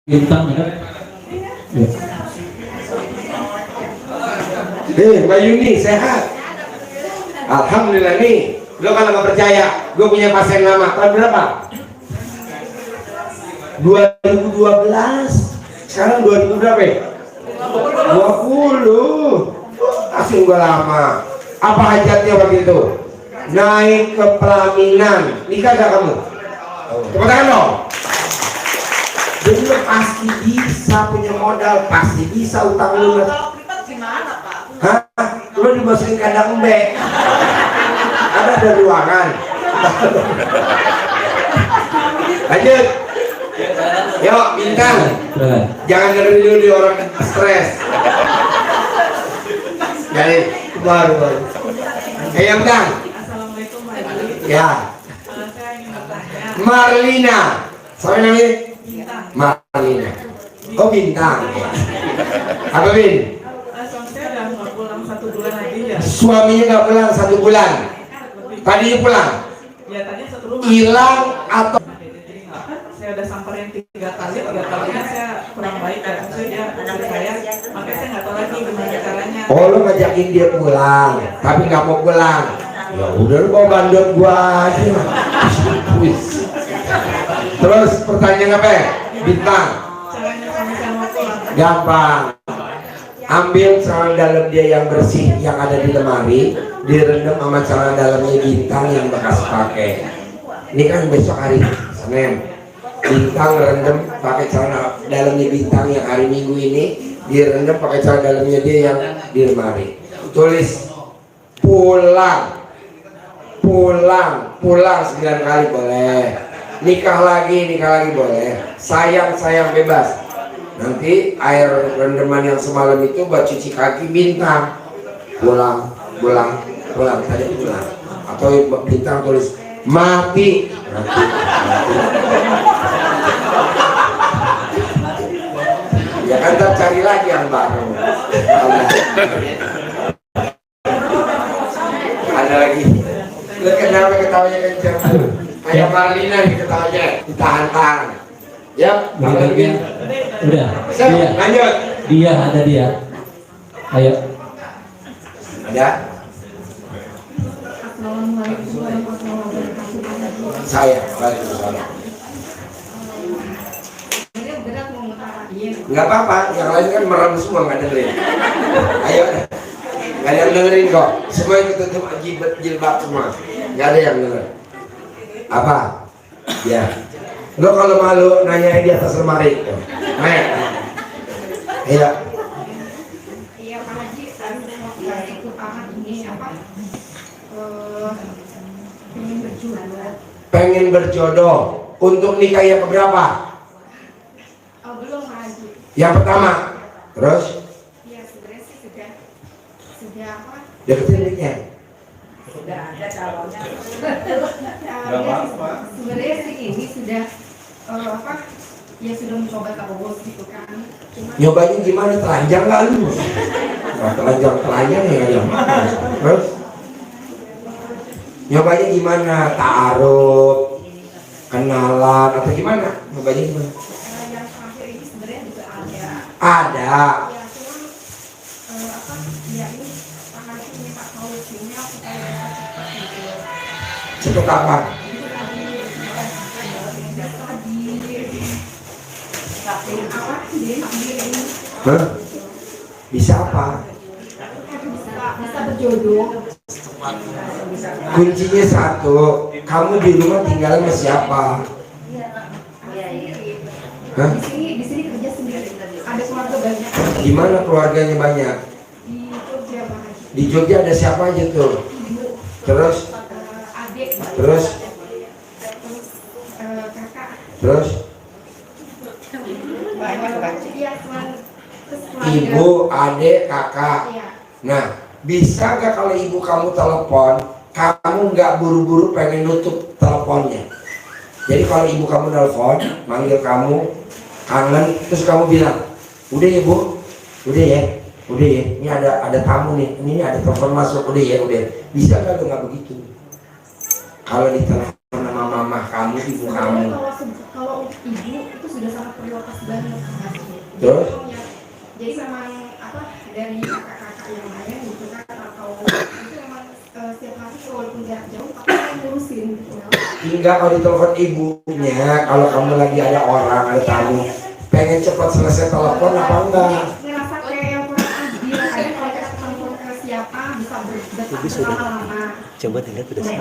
bintang ya. Mbak Yuni sehat? Alhamdulillah nih. Lo kalau nggak percaya, gue punya pasien lama. Tahun berapa? 2012. Sekarang 2000 berapa ya? 20. Langsung gue lama. Apa hajatnya waktu itu? Naik ke pelaminan. Nikah gak kamu? Tepuk tangan dong. Jadi lo pasti bisa punya modal, pasti bisa utang lu. Gimana Pak? Hah? Lo dimasukin kandang embe. Ada ruangan. Lanjut. Yuk bintang. Jangan dengerin dulu di orang stres. Jadi baru. Yang bintang. Assalamualaikum Pak Haji. Ya. Saya ingin bertanya. Marlina. Siapa namanya? Bintang. Marlina. Oh bintang. Apa Bin? Suami saya udah nggak pulang 1 bulan lagi ya. Suaminya nggak pulang 1 bulan. Tadinya pulang. Ya tadi 1 rumah. Hilang atau? Saya udah samperin 3 kalinya saya kurang baik ya. Maksudnya saya, makanya saya nggak tahu lagi gimana caranya. Oh lo ngajakin dia pulang, tapi nggak mau pulang. Ya udah lu bawa bandot gua aja. Terus pertanyaan apa? Bintang. Caranya suami saya mau pulang. Gampang. Ambil celana dalam dia yang bersih yang ada di lemari, direndam sama celana dalamnya Bintang yang bekas pakai. Ini kan besok hari Senin. Bintang rendam pakai celana dalamnya Bintang yang hari Minggu ini, direndam pakai celana dalamnya dia yang di lemari. Tulis pulang 9 kali boleh. Nikah lagi boleh. Sayang bebas. Nanti air rendaman yang semalam itu buat cuci kaki Bintang. Pulang. Tadi pulang. Atau Bintang tulis mati. Ya kan kita cari lagi yang baru. Ada lagi. Lu kenapa ketawanya kenceng? Kayak Marlina nih ketawanya ditahan-tahan. Ya, Udah. Siap, lanjut. Ada dia. Ayo. Ada. Assalamualaikum warahmatullahi wabarakatuh. Saya balik ke sana. Nggak apa-apa, yang lain kan merem semua nggak dengerin. Ayo, nggak ada yang dengerin kok. Semua yang ketutup jilbab semua, nggak ada yang denger. Apa? Ya. Lo kalau malu nanya di atas lemari. Naik. Iya. Iya Pak Haji, saya mau ikut Pak ini apa? Pengen berjodoh. Untuk nikah yang keberapa? Belum Pak Haji. Yang pertama. Terus? Iya sebenarnya sih sudah apa? Deketin mic-nya. Sudah ada calonnya. Sebenarnya sih ini sudah apa? Ya sudah mencoba terus gitu kan. Nyobanya gimana? Telanjang nggak lu? Nah, telanjang ya. Terus? Nyobanya gimana? Ta'aruf, kenalan atau gimana? Nyobanya gimana? Yang terakhir ini sebenarnya juga ada. Ada. Ya cuman apa? Ya ini Pak Haji minta solusinya supaya cepat gitu. Cepet apa? Hah? Bisa apa? Bisa berjodoh. Kuncinya satu, kamu di rumah tinggal sama siapa? Hah? Di sini kerja sendiri. Ada keluarga banyak. Gimana keluarganya banyak? Di Jogja Pak Haji. Di Jogja ada siapa aja tuh? Terus? Adik. Terus? Kakak. Terus? Iya, Ibu, adik, kakak. Iya. Nah, bisa gak kalau ibu kamu telepon, kamu nggak buru-buru pengen nutup teleponnya? Jadi kalau ibu kamu telepon, manggil kamu, kangen, terus kamu bilang, udah ya bu, udah ya, ini ada tamu nih, ini ada telepon masuk, udah ya, bisa gak lu nggak begitu? Kalau di telepon nama mama kamu, ibu kamu. Kalau ibu itu sudah sangat prioritas banget. Terus? Jadi memang apa dari kakak-kakak yang lain gitu kan atau itu memang setiap hari walaupun jarak jauh tapi ngurusin gitu. Hingga kalau ditelepon ibunya, kalau kamu lagi ada orang, ada tamu, pengen cepat selesai telepon apa enggak? Ngerasa kayak yang kurang adil, kadang kalau kita telepon ke siapa bisa berdetak lama-lama. Coba dilihat udah Tapi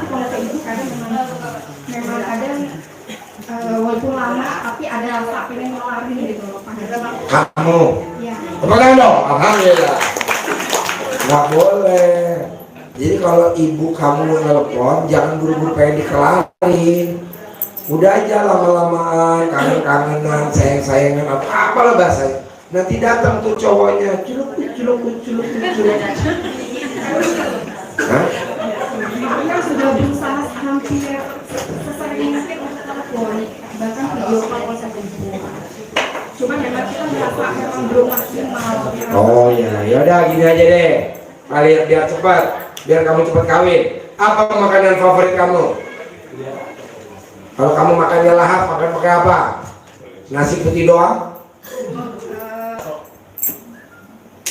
kalau ke ibu kadang memang kadang walaupun lama tapi ada rasa pengen ngeluarin gitu loh Pak. Kamu? Ya. Tepuk tangan dong, alhamdulillah. Nggak boleh. Jadi kalau ibu kamu nelpon, jangan buru-buru pengen dikelarin. Udah aja lama-lamaan, kangen-kangenan, sayang-sayangan, apa-apalah bahasanya. Nanti datang tuh cowoknya, culuk. Hah? Kita sudah berusaha hampir sesering mungkin untuk telepon, bahkan video call sampai jumpa. Cuma memang kita merasa memang belum maksimal. Oh ya, yaudah gini aja deh. Kalian biar cepat, biar kamu cepat kawin. Apa makanan favorit kamu? Kalau kamu makannya lahap, makan pakai apa? Nasi putih doang?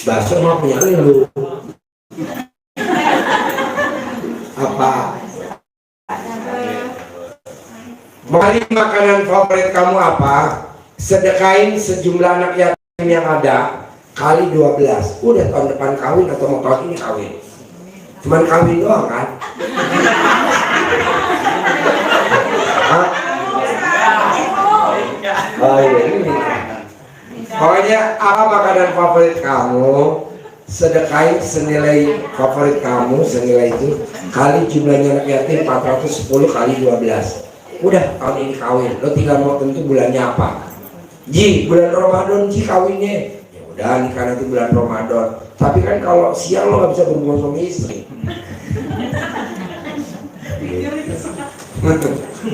Bakso mah punya lu. Apa? Mari makanan favorit kamu apa? Sedekain sejumlah anak yatim yang ada kali 12. Udah tahun depan kawin atau mau tahun ini kawin. Cuman kawin doang kan? Hah? Oh iya ini. Pokoknya apa makanan favorit kamu? Sedekain senilai favorit kamu, senilai itu kali jumlahnya anak yatim 410 kali 12. Udah tahun ini kawin. Lo tinggal mau tentu bulannya apa? Ji, bulan Ramadan Ji kawinnya. Ya udah nikah nanti bulan Ramadan. Tapi kan kalau siang lo nggak bisa berhubungan sama istri.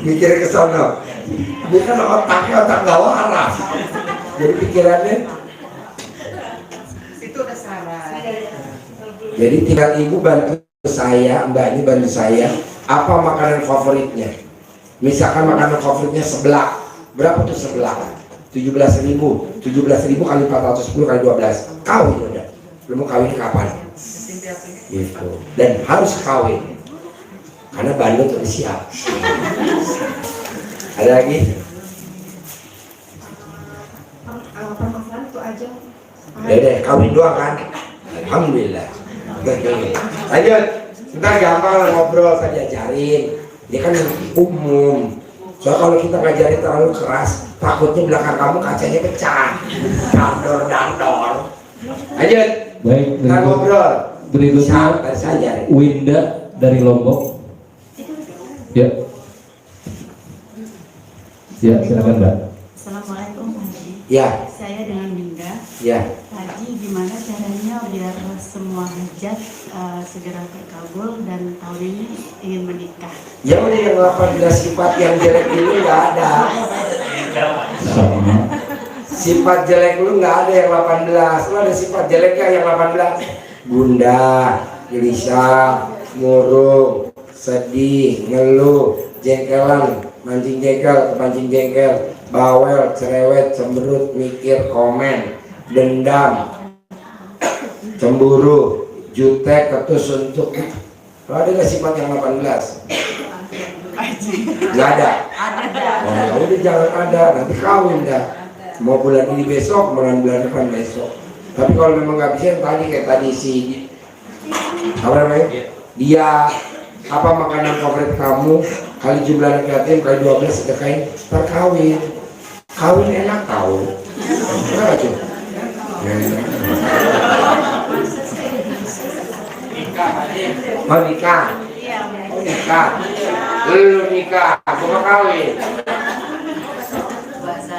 Mikir ke sana. Dia kan otaknya otak gak waras. Jadi pikirannya Itu udah salah. jadi tinggal ibu bantu saya, mbak ini bantu saya. Apa makanan favoritnya? Misalkan makanan favoritnya seblak. Berapa tuh seblak? 17.000. 17.000 kali 410 kali 12. Kawin udah. Lu mau kawin kapan? Gitu. Dan harus kawin. Karena bandut udah siap. Ada lagi? Permasalahan itu aja. Deh, kawin doang kan? Alhamdulillah. Lanjut. Ntar gampang ngobrol, saya diajarin. Dia kan umum. Soalnya kalau kita ngajarin terlalu keras, takutnya belakang kamu kacanya pecah. Dandor. Lanjut. Baik, Ntar ngobrol. berikutnya Saja. Winda dari Lombok. Ya. Ya, silakan Mbak. Assalamualaikum Haji. Ya, Saya dengan Dinda. ya. Haji, gimana caranya biar semua hajat segera terkabul dan tahun ini ingin menikah? Ya udah yang 18 sifat yang jelek ini nggak ada. Sama. Sifat jelek lu nggak ada yang 18. Lu ada sifat jeleknya yang 18. Gundah, gelisah, murung, sedih, ngeluh, jengkelan, mancing jengkel, kepancing jengkel, bawel, cerewet, cemberut, mikir, komen, dendam, cemburu, jutek, ketus, suntuk. Lo ada nggak sifat yang 18? Nggak ada. Oh, udah jangan ada, nanti kawin dah. Mau bulan ini besok, bulan depan besok. Tapi kalau memang nggak bisa, yang tadi kayak tadi si apa namanya? Dia apa makanan favorit kamu? Kali jumlah anak yatim kali 12 sedekain, terkawin. Kawin enak tahu. Kenapa cuy? Mau nikah? Oh nikah. Lu nikah, aku mau kawin.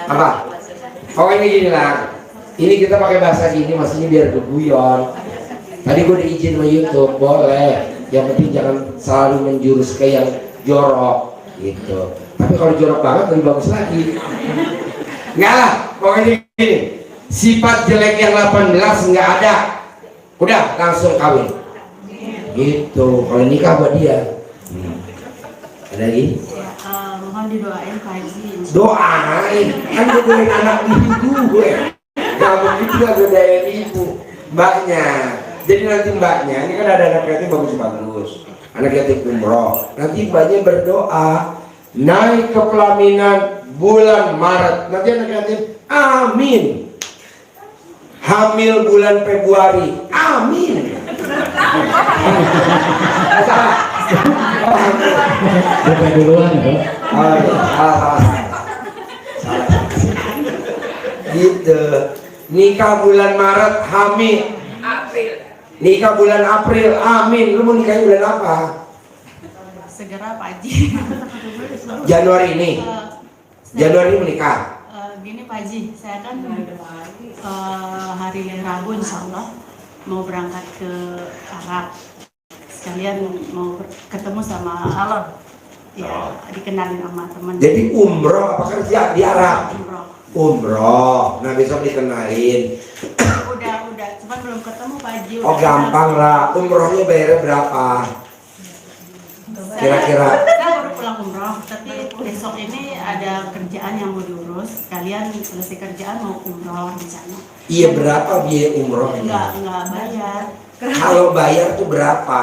Apa? Pokoknya gini lah. Ini kita pakai bahasa gini, maksudnya biar berguyon. Tadi gue udah izin sama YouTube, boleh. Yang penting jangan selalu menjurus ke yang jorok, gitu. Tapi kalau jorok banget lebih bagus lagi. Enggak lah, pokoknya gini. Sifat jelek yang 18 nggak ada. Udah langsung kawin. Gitu. Kalau nikah buat dia. Ada lagi? Ya, mohon didoain Pak Haji. Doain, kan godain anak ibu gue. Gak mungkin juga godain ibu. Mbaknya. Jadi nanti mbaknya, ini kan ada anak yatim bagus-bagus. Anak yatim umroh. Nanti mbaknya berdoa naik ke pelaminan bulan Maret. Nanti anak yatim, amin. Hamil bulan Februari, amin. Bukan duluan ya. Gitu. Nikah bulan Maret, hamil. Nikah bulan April, amin. Lu mau nikahnya bulan apa? Segera Pak Haji. Januari ini. Januari menikah. Gini Pak Haji, saya kan hari Rabu insya Allah mau berangkat ke Arab. Sekalian mau ketemu sama Allah. Ya, dikenalin sama teman. Jadi umroh apa kerja di Arab? Umroh. Umroh. Nah besok dikenalin. Udah, cuman belum ketemu Pak Haji. Oh gampang lah. Umrohnya bayarnya berapa? Kira-kira? Saya baru pulang umroh, tapi besok ini ada kerjaan yang mau diurus. Kalian selesai kerjaan mau umroh di sana. Iya berapa biaya umrohnya? Enggak bayar. Kalau bayar tuh berapa?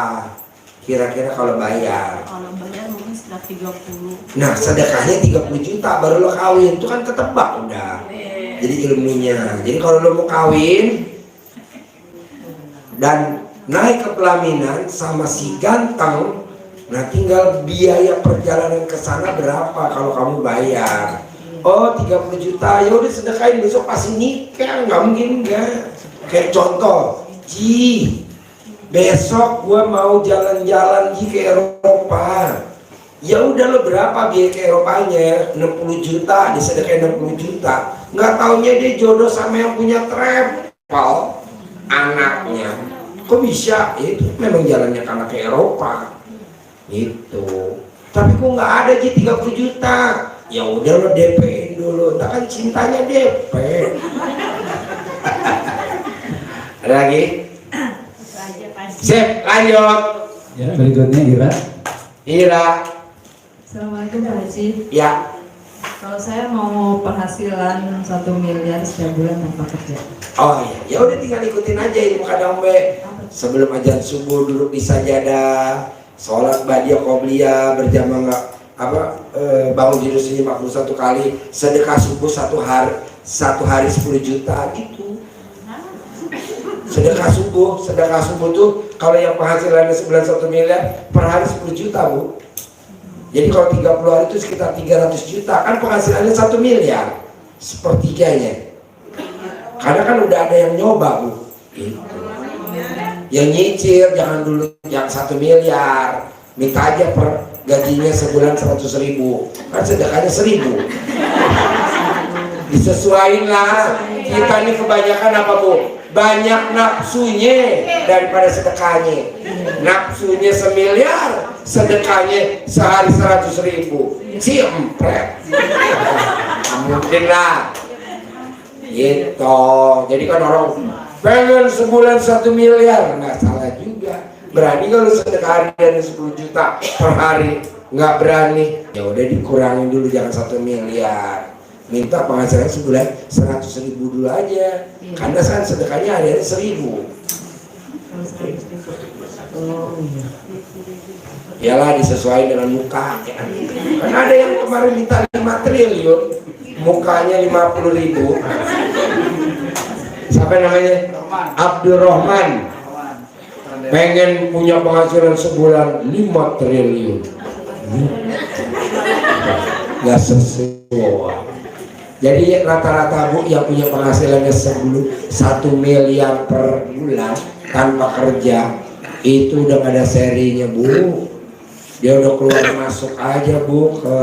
Kira-kira kalau bayar? Kalau bayar mungkin sekitar 30. Nah sedekahnya 30 juta baru lo kawin. Itu kan ketebak udah. Jadi ilmunya. Jadi kalau lo mau kawin dan naik ke pelaminan sama si ganteng, nah tinggal biaya perjalanan ke sana berapa kalau kamu bayar. Oh 30 juta, ya udah sedekahin besok pasti nikah, nggak mungkin enggak. Kayak contoh, Ji, besok gua mau jalan-jalan Ji ke Eropa. Ya udah lo berapa biaya ke Eropanya? 60 juta, disedekahin 60 juta. Nggak taunya dia jodoh sama yang punya travel anaknya. Kok bisa? Ya, itu memang jalannya karena ke Eropa. Itu. Tapi kok nggak ada Ji 30 juta. Ya udah lo DP dulu, tak kan cintanya DP. Ada lagi? Itu aja Pak Haji. Sip, lanjut. Ya, berikutnya Ira. Ira, Assalamualaikum Pak Haji. ya. Kalau saya mau penghasilan 1 miliar setiap bulan tanpa kerja. Oh iya, ya udah tinggal ikutin aja ilmu kadang sebelum azan subuh duduk di sajadah, sholat badiah qobliyah berjamaah nggak bangun tidur sini 41 kali, sedekah subuh satu hari 10 juta gitu. Sedekah subuh tuh kalau yang penghasilannya sebulan 1 miliar per hari 10 juta Bu. Jadi kalau 30 hari itu sekitar 300 juta, kan penghasilannya 1 miliar sepertiganya. Karena kan udah ada yang nyoba Bu gitu. Yang nyicil jangan dulu yang 1 miliar, minta aja per gajinya sebulan 100.000, kan sedekahnya 1.000. Disesuaiin lah. Kita ini kebanyakan apa Bu? Banyak nafsunya daripada sedekahnya. Nafsunya 1 miliar, sedekahnya sehari 100.000. Si empret. Mungkin lah. Gitu. Jadi kan orang pengen sebulan 1 miliar, nggak salah juga. Berani kalau sedekah harian 10 juta per hari? Nggak berani. Ya udah dikurangin dulu, jangan 1 miliar. Minta penghasilan sebulan 100.000 dulu aja. Karena kan sedekahnya harian 1.000. Oh iya. Yalah disesuaikan dengan muka ya. Kan ada yang kemarin minta 5 triliun, mukanya 50.000. Siapa namanya? Abdurrahman. Pengen punya penghasilan sebulan 5 triliun. Gak sesuai. Jadi rata-rata Bu yang punya penghasilannya 1 miliar per bulan tanpa kerja itu udah gak ada serinya Bu. Dia udah keluar masuk aja Bu ke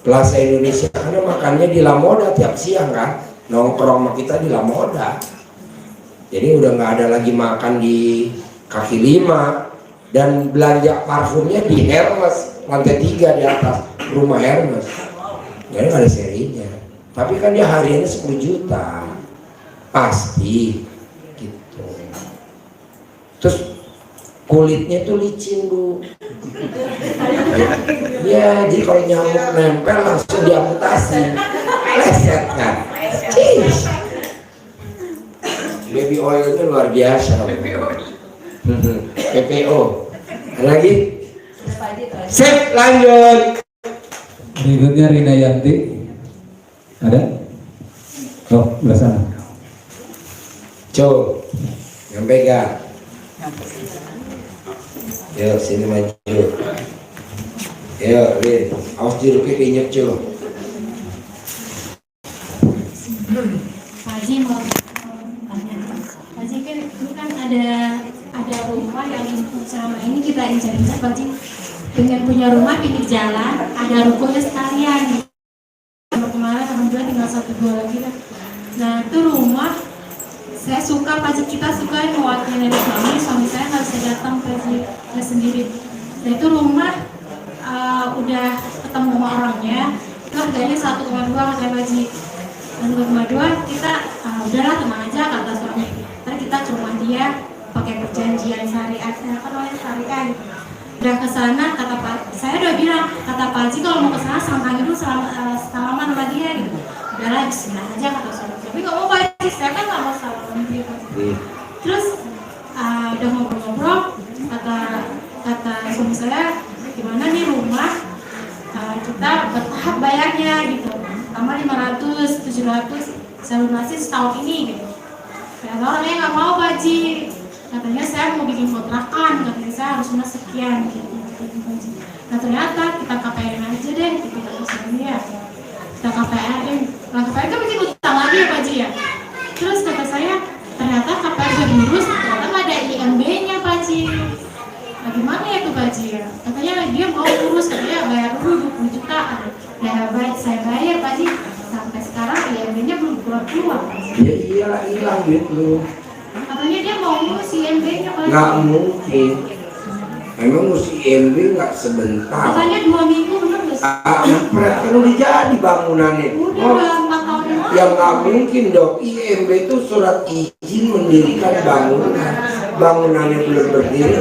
Plaza Indonesia, karena makannya di La Moda tiap siang kan, nongkrong sama kita di La Moda. Jadi udah gak ada lagi makan di Kaki Lima, dan belanja parfumnya di Hermes lantai 3 di atas rumah Hermes. Jadi gak ada serinya. Tapi kan dia hariannya 10 juta pasti gitu. Terus kulitnya tuh licin Bu. Ya, jadi kalau nyamuk nempel langsung diamputasi, leset kan. Cheese. Baby oil itu luar biasa. PPO. Ada lagi? Sip, lanjut. Berikutnya Rina Yanti. Ada? Oh, belah sana. Co, yang pegang. Yuk, sini maju. Yuk, Lin. Awas jeruknya pinyek, Co. Pak Haji mau tanya. Pak Haji kan ini kan ada rumah yang selama ini kita incar-incar Pak Haji. Dengan punya rumah pinggir jalan, ada rukonya sekalian. Kemarin alhamdulillah tinggal 1-2 lagi lah. Nah itu rumah saya suka Pak Haji, kita suka mewakili nenek suami saya nggak bisa datang Pak Haji, saya sendiri. Nah itu rumah udah ketemu sama orangnya, itu harganya 1,2 kata Pak Haji. 1,2 kita udahlah tenang aja kata suami. Ntar kita ke rumah dia pakai perjanjian syariat, apa namanya syariat. Udah ke sana kata Pak, saya udah bilang kata Pak Haji kalau mau ke sana sangkang dulu salaman sama dia gitu. Udahlah bismillah aja kata suami. Tapi nggak mau Pak Haji, saya kan nggak mau salaman dia Pak Haji. Terus udah ngobrol-ngobrol, kata suami saya gimana nih rumah kita bertahap bayarnya gitu. Pertama 500, 700, saya lunasi setahun ini gitu. Ternyata orangnya nggak mau Pak Haji. Katanya saya mau bikin kontrakan, katanya saya harus lunas sekian gitu. Nah ternyata kita KPR aja deh, gitu kata suami ya. Kita KPR-in, nah KPR kan bikin utang lagi ya Pak Haji ya. Terus kata saya, ternyata KPR udah diurus, ternyata nggak ada IMB-nya Pak Haji. Nah gimana ya tuh Pak Haji ya? Katanya dia mau urus, katanya bayar dulu 20 juta. Nah saya bayar Pak Haji, sampai sekarang IMB-nya belum keluar Pak Haji. Ya iyalah, hilang duit lu. Katanya dia mau ngurus IMB-nya Pak Haji. Nggak mungkin. Emang ngurus IMB nggak sebentar. Katanya 2 minggu bener nggak sih? Mereka udah jadi bangunannya. Udah 4 tahun yang lalu. Yang nggak mungkin dong. IMB itu surat izin mendirikan bangunan. Bangunannya belum berdiri.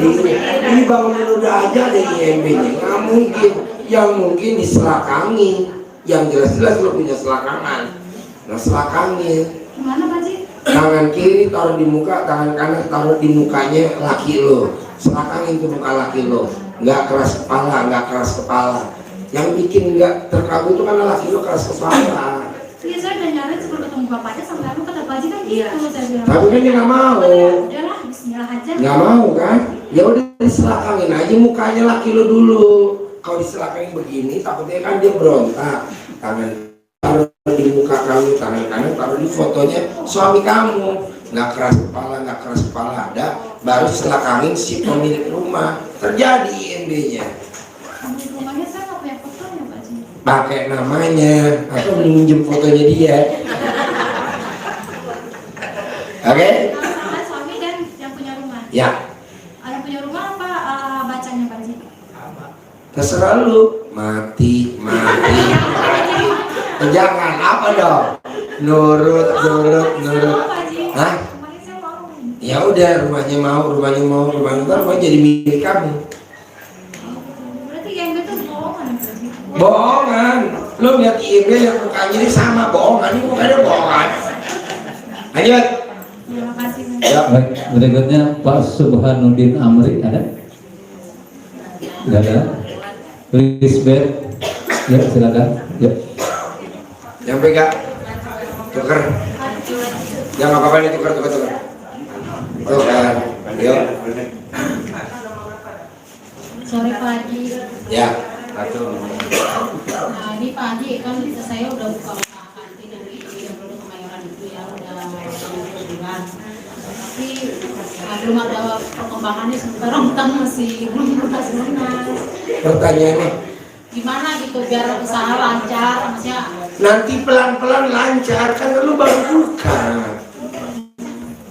Ini bangunan udah aja ada IMB-nya. Nggak mungkin. Yang mungkin diselakangi. Yang jelas-jelas lo punya selakangan. Nah selakangin. Gimana Pak Haji? Tangan kiri taruh di muka, tangan kanan taruh di mukanya laki lo. Selakangin tuh muka laki lo. Nggak keras kepala, nggak keras kepala. Yang bikin nggak terkabul itu karena laki lo keras kepala. Iya saya udah nyari sebelum ketemu bapaknya sampai aku kata Pak Haji kan gitu saya bilang. Tapi kan dia nggak mau. Udahlah Bismillah aja. Nggak mau kan? Ya udah diselakangin aja mukanya laki lo dulu. Kalau diselakangin begini, takutnya kan dia berontak. Tangan taruh di muka kamu, tangan kanan taruh di fotonya suami kamu. Nggak keras kepala ada, baru selakangin si pemilik rumah. Terjadi IMB-nya. Pemilik rumahnya saya nggak punya fotonya Pak Haji. Pakai namanya atau minjem fotonya dia. Oke? Sama suami dan yang punya rumah. Ya, Yang punya rumah apa bacanya Pak Haji? terserah lu. Mati. Jangan apa dong? Nurut. Pak Haji. Hah? Kemarin saya mau. Ya udah, rumahnya ntar rumah jadi milik kamu. Berarti yang itu bohongan ya Pak Haji? Bohongan. Lu lihat IMB yang mukanya ini sama bohongan, ini mukanya bohongan. Lanjut. Terima kasih. Ya. Baik, berikutnya Pak Subhanuddin Amri ada? Tidak ada. Lisbeth, ya silakan. Ya. Yang pegang tuker. Yang apa-apa nih tuker. Tuker. Yuk. Sore Pak Haji. Ya. Nah, ini Pak Haji kan saya udah buka usaha kantin yang di Dapur Kemayoran itu ya udah 10 bulan. Tapi belum ada perkembangannya sementara utang masih belum lunas. Pertanyaannya, Gimana gitu biar usaha lancar maksudnya? nanti pelan-pelan lancar kan lu baru buka.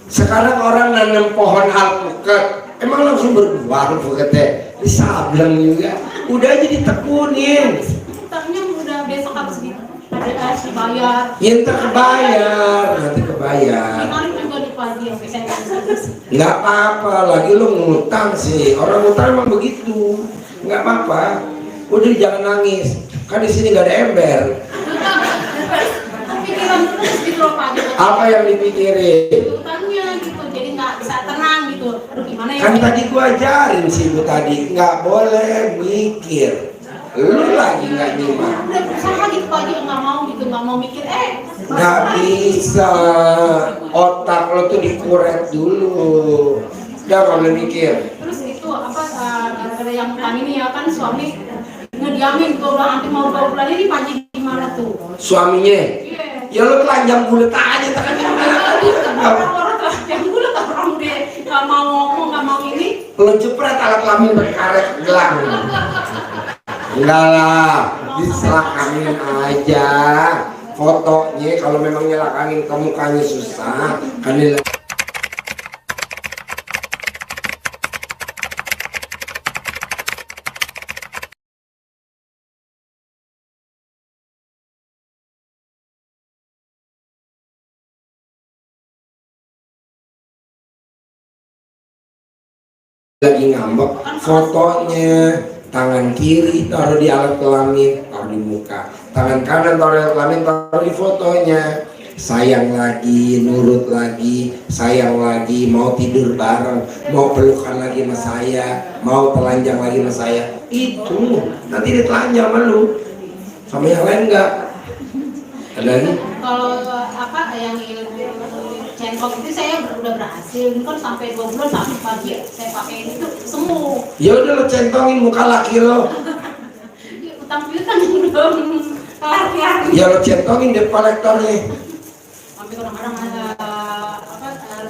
Sekarang orang nanam pohon alpukat, emang langsung berbuah alpukatnya? Disableng juga. Udah aja ditekunin. Utangnya udah besok harus dibayar. Ya ntar kebayar, nanti kebayar. Kemarin juga Pak Haji, oke saya nggak bisa. Nggak apa-apa, lagi lu ngutang sih. Orang ngutang emang begitu. Nggak apa-apa. Udah jangan nangis. Kan di sini nggak ada ember. Pikiran terus gitu loh Pak Haji. Apa yang dipikirin? Utangnya gitu, jadi nggak bisa tenang gitu. Aduh gimana ya? Kan tadi gua ajarin sih ibu tadi, nggak boleh mikir. Lu lagi nggak nyimak. Udah berusaha gitu Pak Haji, nggak mau gitu, nggak mau mikir. Nggak bisa. Otak lo tuh dikuret dulu. Udah nggak boleh mikir. Terus itu apa gara-gara yang utang ini ya kan suami ngediamin tuh udah nanti mau 2 bulan ini Pak Haji gimana tuh? Suaminya. Iya. Ya lu telanjang bulat aja tekan. Orang yang bulat orang dia nggak mau ngomong nggak mau ini. Lu jepret alat kelamin berkaret gelang. Enggak lah, diselakanin aja. Fotonya kalau memang nyelakanin ke mukanya susah, kan lagi ngambek, fotonya tangan kiri taruh di alat kelamin, taruh di muka, tangan kanan taruh di alat kelamin, taruh di fotonya. Sayang lagi, nurut lagi, sayang lagi, mau tidur bareng, mau pelukan lagi sama saya, mau telanjang lagi sama saya. Itu nanti ditelanjang sama lu, sama yang lain enggak. Ada lagi? Kalau apa yang cengkok itu saya udah berhasil, ini kan sampai 2 bulan sampai pagi saya pakai itu sembuh. Ya udah lo centongin muka laki lo. Utang piutang belum kelar. Ya lo centongin deh kolektornya. Sampai kadang-kadang apa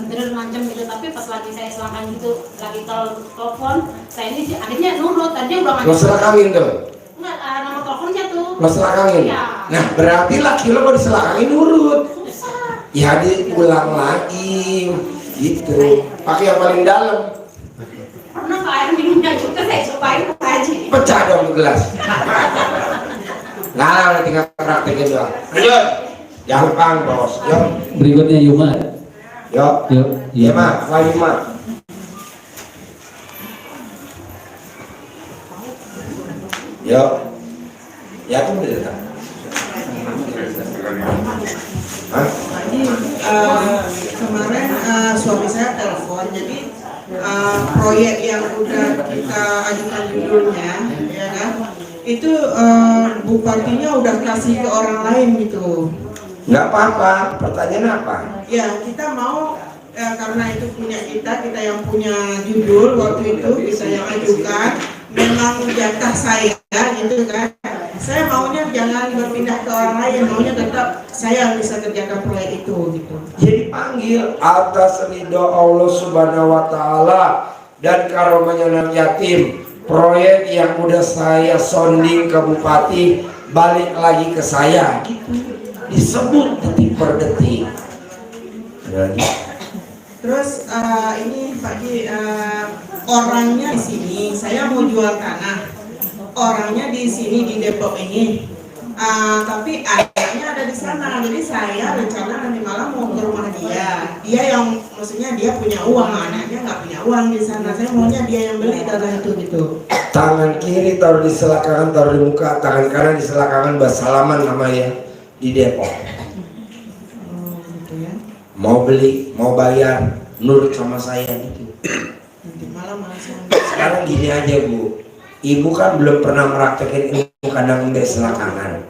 bener ngancam gitu, tapi pas lagi saya selangkan gitu, lagi telepon, saya ini akhirnya nurut, tadinya udah Lo ngancam. selakangin tuh. Enggak, nomor teleponnya tuh. Lo selakangin. Iya. Nah berarti laki lo kalau diselakangin nurut. Susah. Ya diulang lagi gitu. Pakai yang paling dalam. Pernah ke air minumnya juga saya cobain Pak Haji. Pecah dong tuh gelas. Nah, tinggal praktekin doang. Lanjut. Jangan pang bos. Yuk. Berikutnya Yuma. Yuk. Yuk. Iya mah. Lagi mah. Yuk. Ya tuh udah datang. Hah? Jadi kemarin suami saya telepon, jadi proyek yang udah kita ajukan judulnya, ya kan, itu bupatinya udah kasih ke orang lain gitu. Nggak apa-apa. Pertanyaan apa? Ya kita mau karena itu punya kita yang punya judul waktu itu kita yang ajukan, memang jatah saya gitu kan. Saya maunya jangan berpindah ke orang lain, maunya tetap saya bisa kerjakan proyek itu gitu. Jadi panggil atas ridho Allah Subhanahu wa taala dan karomahnya anak yatim. Proyek yang udah saya sounding ke bupati balik lagi ke saya gitu. Disebut detik per detik. Ada lagi? Terus ini Pak Ji, orangnya di sini, saya mau jual tanah. Orangnya di sini di Depok ini, tapi ayahnya ada di sana. Jadi saya rencana nanti malam mau ke rumah dia. Dia yang maksudnya dia punya uang, anaknya nggak punya uang di sana. Saya maunya dia yang beli tanah itu gitu. Tangan kiri taruh di selangkangan, taruh di muka. Tangan kanan di selangkangan, bersalaman namanya di Depok. Gitu ya. Mau beli, mau bayar, nurut sama saya gitu. Nanti malam langsung. Sekarang gini aja Bu, Ibu kan belum pernah praktekin ilmu kandang ember selangkangan.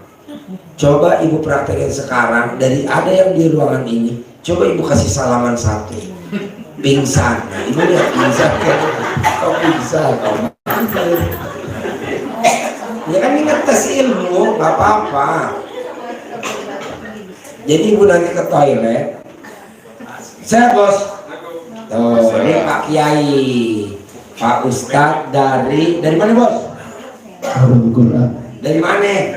Coba Ibu praktekin sekarang, dari ada yang di ruangan ini, coba Ibu kasih salaman satu. Pingsan. Nah, Ibu lihat pingsan kan? Kok pingsan? Ya kan ini ngetes ilmu, nggak apa-apa. Jadi Ibu nanti ke toilet. Saya bos. Tuh, ini Pak Kiai. Pak Ustadz dari mana bos? Darul Quran. Dari mana?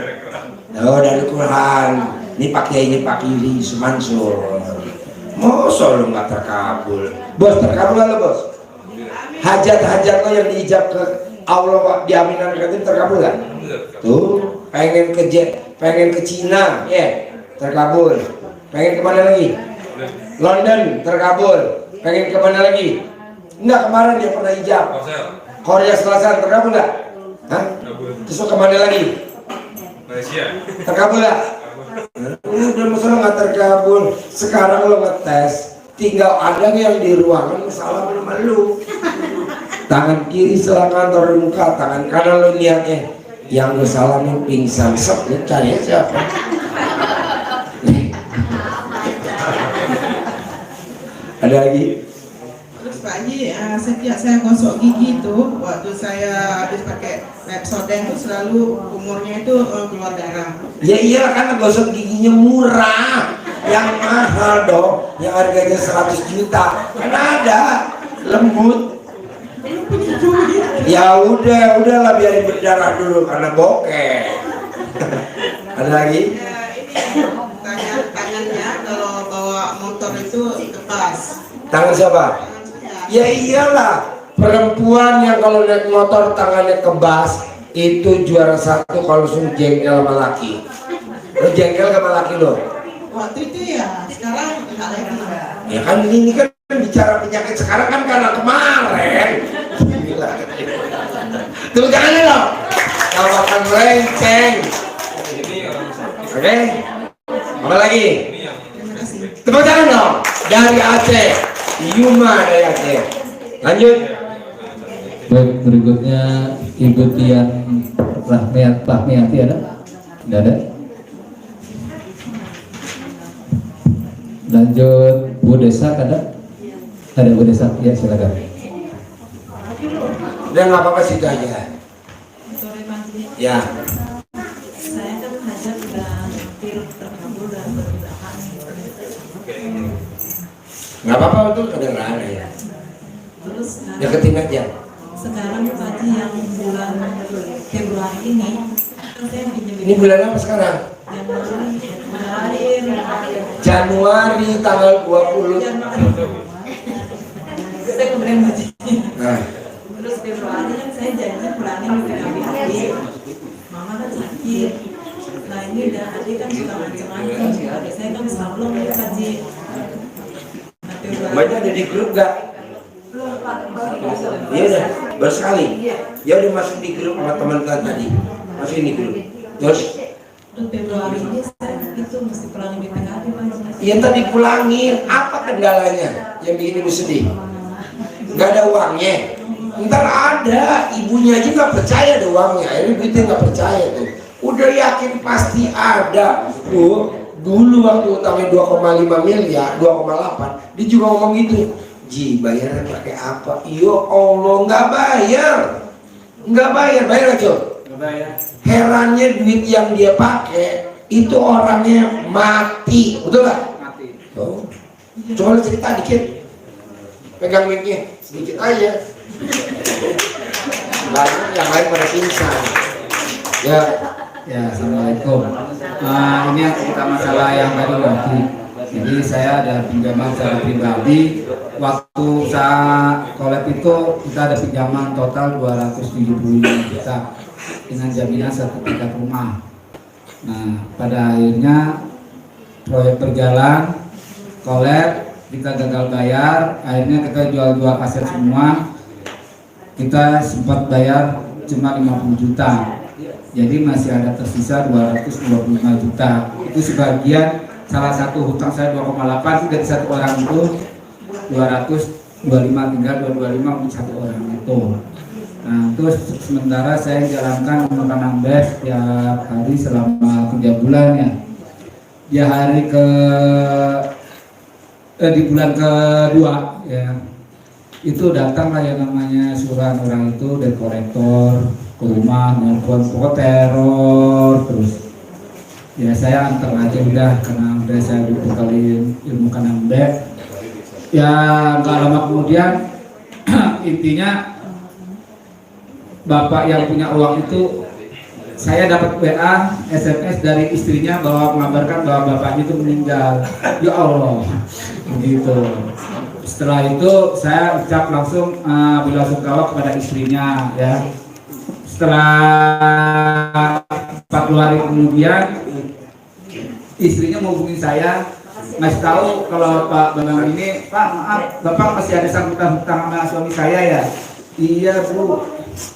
Oh dari Quran. Ini Pak Kiai, ini Pak Kiri Sumansur. Masa lu nggak terkabul? Bos terkabul nggak lo bos? Hajat-hajat lo yang diijab ke Allah Pak diaminan katanya terkabul nggak? Tuh pengen ke Cina, ya terkabul. Pengen kemana lagi? London terkabul. Pengen kemana lagi? Enggak, kemarin dia pernah hijab. Korea Selatan terkabul nggak? Hah? Terus kemana lagi? Malaysia. Terkabul nggak? Udah masalah nggak terkabul. Sekarang lo ngetes, tinggal ada yang di ruangan salah sama lu. Tangan kiri silakan taruh di muka, tangan kanan lo niatnya. Yang lo salamin pingsan, sok lu cari siapa? Ada lagi? Terus Pak Haji, setiap saya gosok gigi tuh, waktu saya habis pakai Pepsodent tuh selalu umurnya itu keluar darah. Ya iya, kan gosok giginya murah. Yang mahal dong, yang harganya 100 juta. Kan ada lembut. Ya udahlah biarin berdarah dulu karena bokeh. Ada lagi? Ya, ini tangannya kalau bawa motor itu lepas. Tangan siapa? Tangan saya. Ya iyalah, perempuan yang kalau naik motor tangannya kebas itu juara satu kalau langsung jengkel sama laki. Lo jengkel sama laki lo? Waktu itu ya, sekarang enggak lagi. Ya kan ini kan bicara penyakit sekarang kan karena kemarin. Gila. Tepuk tangan lo. Kalau akan melenceng. Oke. Apa lagi? Terima kasih. Tepuk tangan dong. Dari Aceh. Yuma dari Aceh. Lanjut. Baik, berikutnya Ibu Tian Rahmiati ada? Tidak ada. Lanjut Bu Desak ada? Ada Bu Desak, ya silakan. Udah nggak apa-apa situ aja. Sore Pak Haji. Ya. Saya kan hajat udah hampir terkabul dan bermudahan. Nggak apa-apa itu kedengeran ya. Terus Deketin aja. sekarang Pak Haji yang bulan Februari ini kan saya pinjam Ini bulan apa sekarang? Januari tanggal 20. Saya kemarin Pak Haji. Nah, Terus Februari kan saya janji pulangin ke adik. Mama kan sakit. Nah ini udah adik kan suka macam-macam. Adik saya kan sablon ya Pak Haji. Nah, Februari. Mbaknya ada di grup gak? Iya udah, baru sekali. Ya udah masuk di grup sama teman-teman tadi. Masukin di grup. Terus? Terus Februari ini saya itu mesti pulangin di PKB Pak Haji. Ya tadi pulangin. Apa kendalanya yang bikin ibu sedih? Gak ada uangnya. Ntar ada, ibunya aja nggak percaya ada uangnya. Akhirnya duitnya nggak percaya tuh. Udah yakin pasti ada. Tuh, dulu waktu utangnya 2,5 miliar, 2,8, dia juga ngomong gitu. Ji, bayarnya pakai apa? Ya Allah, nggak bayar. Nggak bayar, bayar nggak Cok? Nggak bayar. Herannya duit yang dia pakai itu orangnya mati, betul nggak? Mati. Oh. Coba lu cerita dikit. Pegang mic-nya sedikit aja. Banyak yang lain pada pingsan. Ya. Ya, assalamualaikum. Ini yang kita masalah yang tadi berarti. Jadi saya ada pinjaman secara pribadi. Waktu saya kolab itu kita ada pinjaman total 275 juta dengan jaminan sertifikat rumah. Nah, pada akhirnya proyek berjalan, kolab, kita gagal bayar, akhirnya kita jual-jual aset semua. Kita sempat bayar cuma 50 juta. Jadi masih ada tersisa 225 juta. Itu sebagian salah satu hutang saya 2,8 dari satu orang itu 225 tinggal 225 untuk satu orang itu. Nah, terus sementara saya jalankan makanan best tiap hari selama 3 bulan ya. Di hari di bulan kedua ya, itu datanglah yang namanya surat orang itu dari kolektor ke rumah, nelfon, pokok teror terus. Ya saya antar aja udah, karena udah saya dibekalin ilmu kanan back. Ya nggak lama kemudian intinya bapak yang punya uang itu, saya dapat WA SMS dari istrinya bahwa mengabarkan bahwa bapaknya itu meninggal. Ya Allah, begitu. Setelah itu saya ucap langsung belasungkawa kepada istrinya ya. Setelah 40 hari kemudian istrinya menghubungi saya, masih tahu kalau Pak Bambang ini, Pak maaf, Bapak masih ada sangkutan hutang sama suami saya ya. Iya Bu,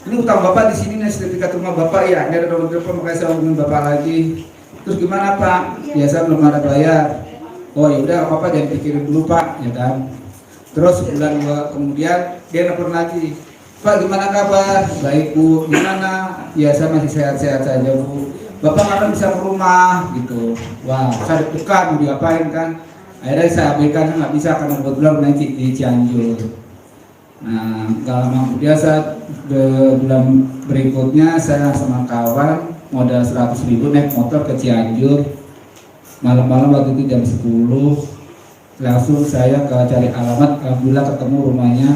ini utang Bapak di sini nih sertifikat rumah Bapak ya. Ini ada nomor telepon, makanya saya hubungin Bapak lagi. Terus gimana Pak? Ya saya belum ada bayar. Oh ya udah apa-apa, jangan pikirin dulu Pak, ya kan. Terus sebulan kemudian dia nelfon lagi. Pak gimana kabar? Baik Bu, gimana? Ya saya masih sehat-sehat saja Bu. Bapak kapan bisa ke rumah gitu. Wah, saya deg-degan mau diapain kan. Akhirnya saya abaikan, nggak bisa karena kebetulan naik di Cianjur. Nah, gak lama kemudian saat bulan berikutnya saya sama kawan modal 100.000 naik motor ke Cianjur. Malam-malam waktu itu jam 10 langsung saya ke cari alamat, alhamdulillah ketemu rumahnya.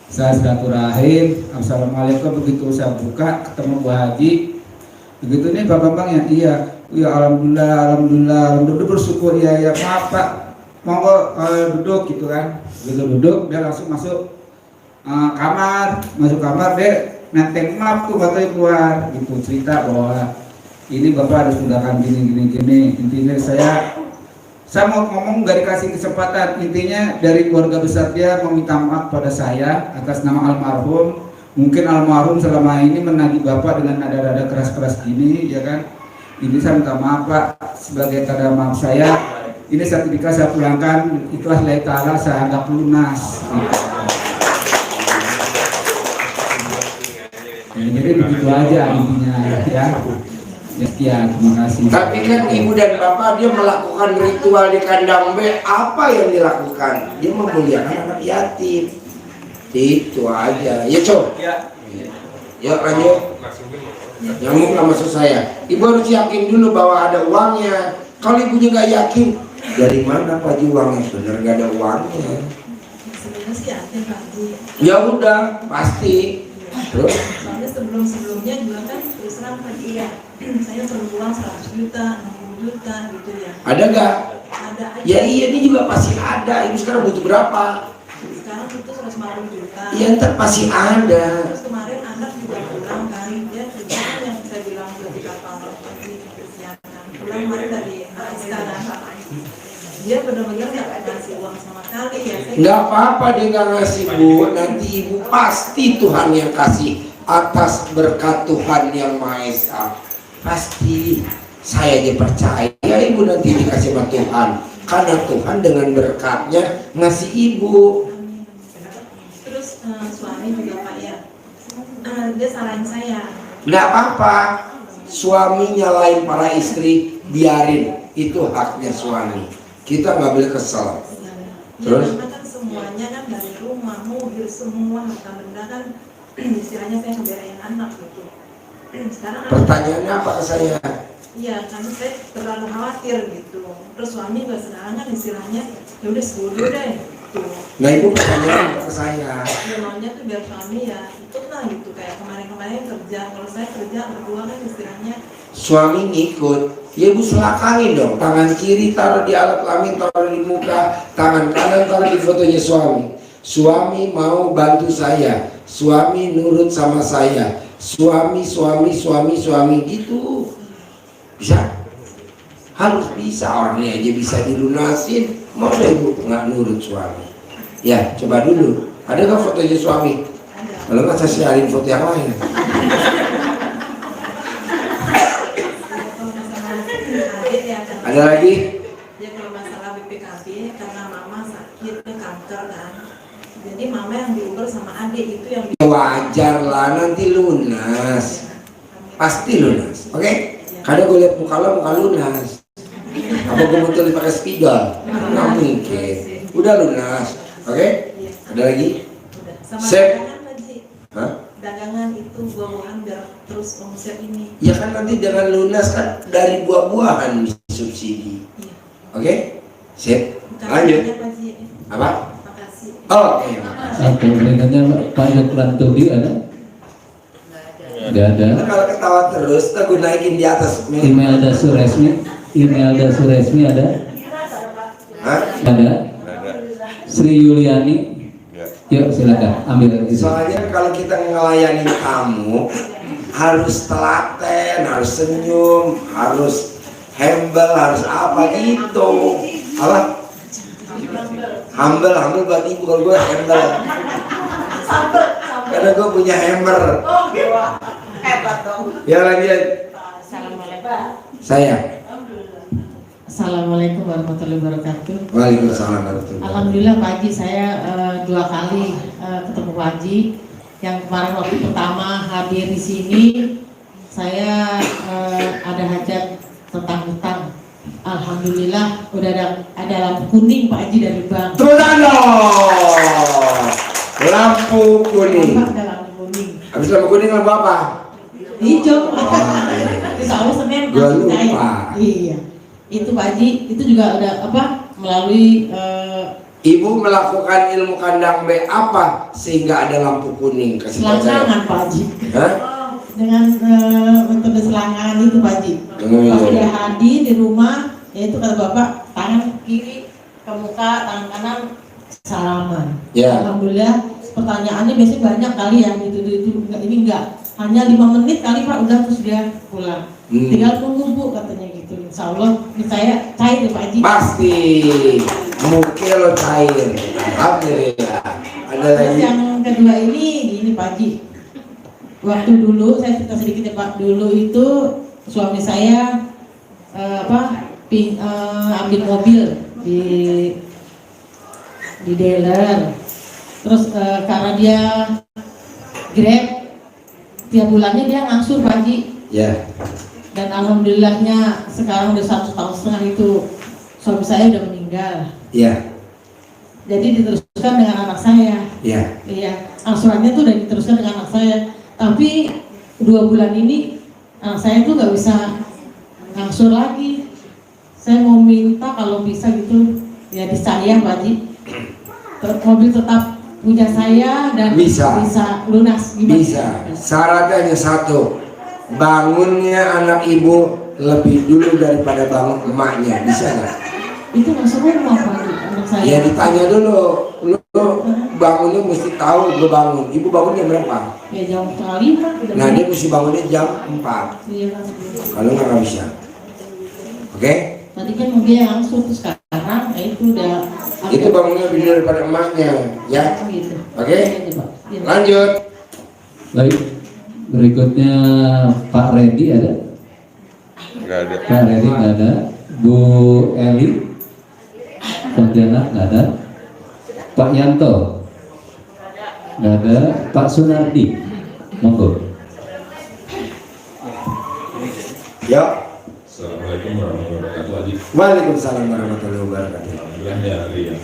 Saya silaturahim, assalamualaikum, begitu saya buka ketemu Bu Haji. Begitu nih Pak Bambang ya, iya alhamdulillah bersyukur ya maaf Pak, monggo duduk gitu kan. Begitu duduk dia langsung masuk masuk kamar dia nenteng map tuh baterainya keluar gitu, cerita bahwa ini Bapak harus tindakan gini. Intinya saya mau ngomong gak dikasih kesempatan, intinya dari keluarga besar dia meminta maaf pada saya atas nama almarhum. Mungkin almarhum selama ini menagih Bapak dengan nada-nada keras-keras gini, ya kan. Ini saya minta maaf Pak, sebagai tanda maaf saya, ini sertifikat saya pulangkan, ikhlas lillahi ta'ala, saya anggap lunas. Ya, jadi begitu aja intinya ya. Sekian, terima kasih. Tapi kan ibu dan bapak dia melakukan ritual di kandang B, apa yang dilakukan? Dia memuliakan anak yatim. Itu aja. Ya Cok. Ya lanjut. Nyamuk lah maksud saya. Ibu harus yakin dulu bahwa ada uangnya. Kalau ibunya nggak yakin, dari mana Pak Ji uangnya? Bener nggak ada uangnya. Sebenarnya sih yakin Pak Ji. Ya udah pasti. Terus? Soalnya sebelumnya juga kan terus terang Pak Ji ya, saya perlu uang 100 juta, 60 juta gitu ya. Ada nggak? Ada aja. Ya iya, ini juga pasti ada. Ibu sekarang butuh berapa? Sekarang itu 150 juta. Ya ntar pasti ada. Terus kemarin anak juga pulang kan, dia juga yang saya bilang di kapal lagi kesianan. Pulang kemarin dari Sekarang dia benar-benar nggak ngasih uang sama sekali ya. Nggak apa-apa dia nggak ngasih Bu, nanti ibu pasti Tuhan yang kasih atas berkat Tuhan yang Maha Esa. Pasti saya dipercaya ibu nanti dikasih sama Tuhan, karena Tuhan dengan berkatnya ngasih ibu. Terus suami juga Pak ya, dia salahin saya. Nggak apa-apa, suami nyalain para istri, biarin, itu haknya suami. Kita nggak boleh kesel. Terus? Ya, karena kan semuanya kan dari rumah, mobil, semua harta benda kan istilahnya saya ngebelain anak gitu. Sekarang Pertanyaannya apa ke saya? iya, karena saya terlalu khawatir gitu. Terus suami juga sekarang kan istilahnya ya udah sepuluh deh gitu. Nah ibu pertanyaan apa ke saya? Ya maunya tuh biar suami ya ikut lah gitu, kayak kemarin-kemarin kerja. Kalau saya kerja berdua kan istilahnya Suami ngikut, ya ibu selakangin dong. Tangan kiri taruh di alat kelamin, taruh di muka, tangan kanan taruh di fotonya suami. Suami mau bantu saya, suami nurut sama saya, suami gitu. Bisa? Harus bisa, orangnya aja bisa dilunasin. Mau deh ibu nggak nurut suami? Ya coba dulu, ada nggak fotonya suami? Kalau nggak saya sharing foto yang lain. Ada lagi? ya kalau masalah BPKB karena mama sakit kanker kan, jadi mama yang diukur sama adik itu yang Wajar lah, nanti lunas, pasti lunas. Oke? Kadang gue lihat muka lo, muka lunas. Apa gue betul pakai spidol? Nggak mungkin. Udah lunas. Oke? Ada lagi? udah sama Sep. dagangan Haji. Hah? Dagangan itu buah-buahan biar terus omset ini. Ya kan nanti jangan lunas kan dari buah-buahan disubsidi. Iya. Oke? Sip. Bukan Lanjut. banyak, Haji. Apa? Makasih. Oke, makasih. Oke, berikutnya Pak Yukran Tudi ada? Nggak ada. Nah, kalau ketawa terus, kita gue naikin di atas. Imelda Suresmi ada? Hah? Ada. Sri Yuliani. Yuk silakan ambil itu. Soalnya kalau kita ngelayani tamu harus telaten, harus senyum, harus humble, harus apa gitu. Apa? Humble buat ibu, kalau gue humble. Karena gue punya hammer. Oh, hebat dong. Ya lanjut. Assalamualaikum. Saya. Assalamualaikum warahmatullahi wabarakatuh. Waalaikumsalam warahmatullahi wabarakatuh. Alhamdulillah Pak Haji, saya 2 kali ketemu Pak Haji. Yang kemarin waktu pertama hadir di sini, saya ada hajat tentang hutang. Alhamdulillah udah ada lampu kuning Pak Haji dari bank. Tepuk tangan dong. Lampu kuning. Ada lampu kuning. Habis lampu kuning lampu apa? Hijau. Insya Allah Senin Gua masih lupa. cair. Iya. Itu Pak Haji, itu juga ada melalui Ibu melakukan ilmu kandang B apa sehingga ada lampu kuning? Kasih tahu saya. selangkangan Pak Haji. Hah? Dengan metode selangkangan itu Pak Haji. Oh. Pas sudah hadir di rumah, yaitu kata Bapak, tangan kiri ke muka, tangan kanan salaman. Ya. Alhamdulillah, pertanyaannya biasanya banyak kali yang itu ini enggak. Hanya 5 menit kali Pak, udah terus dia pulang. Tinggal tunggu Bu katanya gitu. Insya Allah, saya cair ya Pak Haji. Pasti. Mungkin lo cair. Alhamdulillah. Ada Terus lagi. yang kedua ini Pak Haji. Waktu dulu saya cerita sedikit ya Pak. Dulu itu suami saya ambil mobil di dealer. Terus karena dia Grab, tiap bulannya dia ngangsur Pak Haji. Ya. Dan alhamdulillahnya sekarang udah 1,5 tahun itu suami saya udah meninggal. Ya. Jadi diteruskan dengan anak saya. Ya. Iya, angsurannya tuh udah diteruskan dengan anak saya. Tapi 2 bulan ini anak saya tuh nggak bisa ngangsur lagi. Saya mau minta kalau bisa gitu ya di saya Pak Haji. Mobil tetap punya saya dan Bisa. lunas. Gimana? Bisa. Syaratnya hanya satu. Bangunnya anak ibu lebih dulu daripada bangun emaknya. Bisa nggak? Itu masuk rumah Pak Haji, anak saya. Ya ditanya dulu. Lu bangunnya mesti tahu gue bangun. Ibu bangun jam berapa? Ya jam 4:30. Nah dia mesti bangunnya jam 4. Iya kan. Kalau nggak bisa. Oke? Tadi kan dia langsung terus sekarang itu udah Itu bangunnya lebih dulu daripada emaknya. Ya? gitu. Oke? Gitu, Pak. Iya. Lanjut. Baik, berikutnya Pak Reddy ada? Enggak ada. Pak Reddy nggak ada. Bu Eli Pontianak nggak ada. Pak Yanto nggak ada. Pak Sunardi, monggo. Ya. Assalamualaikum warahmatullahi wabarakatuh. Adi, Waalaikumsalam warahmatullahi wabarakatuh. alhamdulillah ya hari yang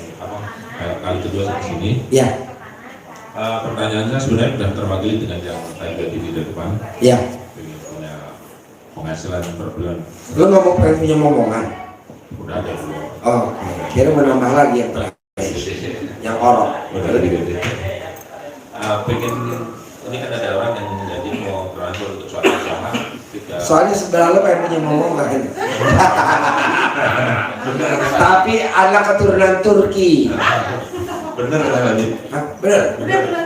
kali kedua saya kesini. Ya. Pertanyaannya sebenarnya sudah terwakili dengan yang saya jadi di depan. Ya. Pengen punya penghasilan per bulan. Lu ngomong pengen punya ngomongan. Udah ada belum? Oh, kira menambah lagi yang terakhir. Yang orok. Udah ada gede. Pengen ini kan ada orang yang jadi mau transfer untuk suatu usaha. Soalnya sebelah lo pengen punya ngomongan. Tapi anak keturunan Turki. Bener kan Adi? Hah, bener?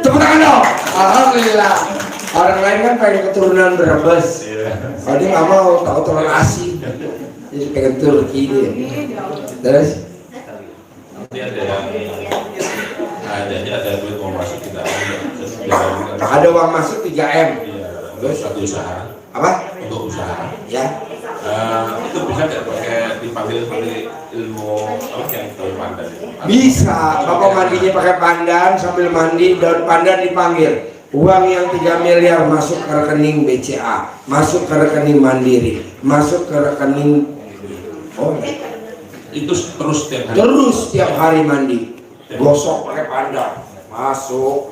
Tepuk tangan dong. Alhamdulillah. Orang lain kan pengen keturunan Brebes. Kalau dia nggak mau tahu keturunan asing. Jadi pengen Turki dia. Terus? Nanti ada yang ada duit mau masuk kita. Ada uang masuk 3M. Iya, terus satu usaha. Apa? Untuk usaha. Ya. Itu bisa nggak pakai dipanggil ilmu apa yang daun pandan? Bisa. Bapak mandinya pakai pandan, sambil mandi daun pandan dipanggil. Uang yang 3 miliar masuk ke rekening BCA, masuk ke rekening Mandiri, masuk ke rekening Itu terus setiap hari. terus setiap hari mandi. Gosok pakai pandan. Masuk.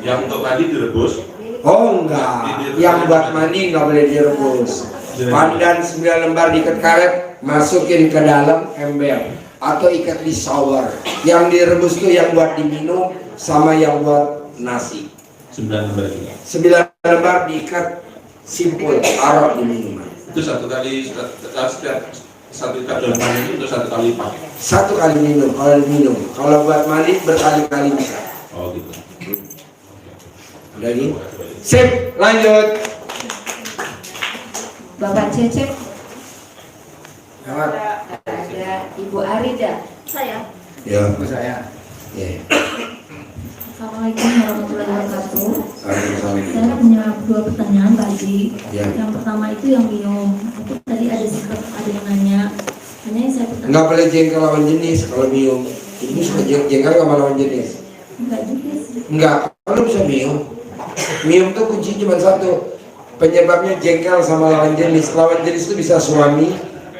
Yang untuk tadi direbus. Oh enggak, yang buat mandi nggak boleh direbus. Pandan 9 lembar diikat karet, masukin ke dalam ember atau ikat di shower. Yang direbus tuh yang buat diminum sama yang buat nasi. 9 lembar juga. 9 lembar diikat simpul, taruh di minuman. Itu satu kali setiap satu ikat daun pandan itu untuk satu kali pakai. Satu kali minum, kalau diminum. Kalau buat mandi berkali-kali bisa. Oh gitu. Udah nih. Sip, lanjut. Bapak Cecep. Lewat. Ada Ibu Arida. Saya. Ya. Ibu saya. Ya. Assalamualaikum warahmatullahi wabarakatuh. Waalaikumsalam. Saya punya 2 pertanyaan Pak Haji. Ya. Yang pertama itu yang minum. Itu tadi ada yang nanya. Hanya yang saya pertanyaan. Nggak boleh jengkel lawan jenis kalau minum. Ibu suka jengkel sama lawan jenis? Enggak juga sih. Enggak, kalau bisa minum. Minum tuh kunci cuma satu. Penyebabnya jengkel sama lawan jenis. Lawan jenis itu bisa suami,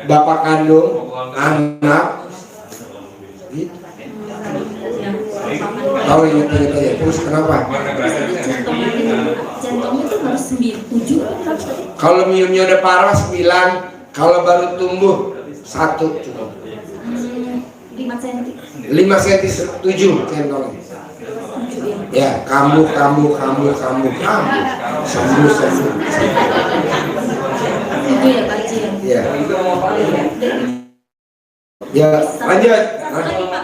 bapak kandung, anak. Gitu. Tahu ingat ya. Terus kenapa? Jantungnya tuh harus 7 harus tadi. Kalau minumnya udah parah 9, kalau baru tumbuh 1 cukup. 5 cm. 5 cm 7 centong. Ya, kambuh. Sembuh. Itu ya Pak Haji ya. Ya. Ya, lanjut. Tadi Pak,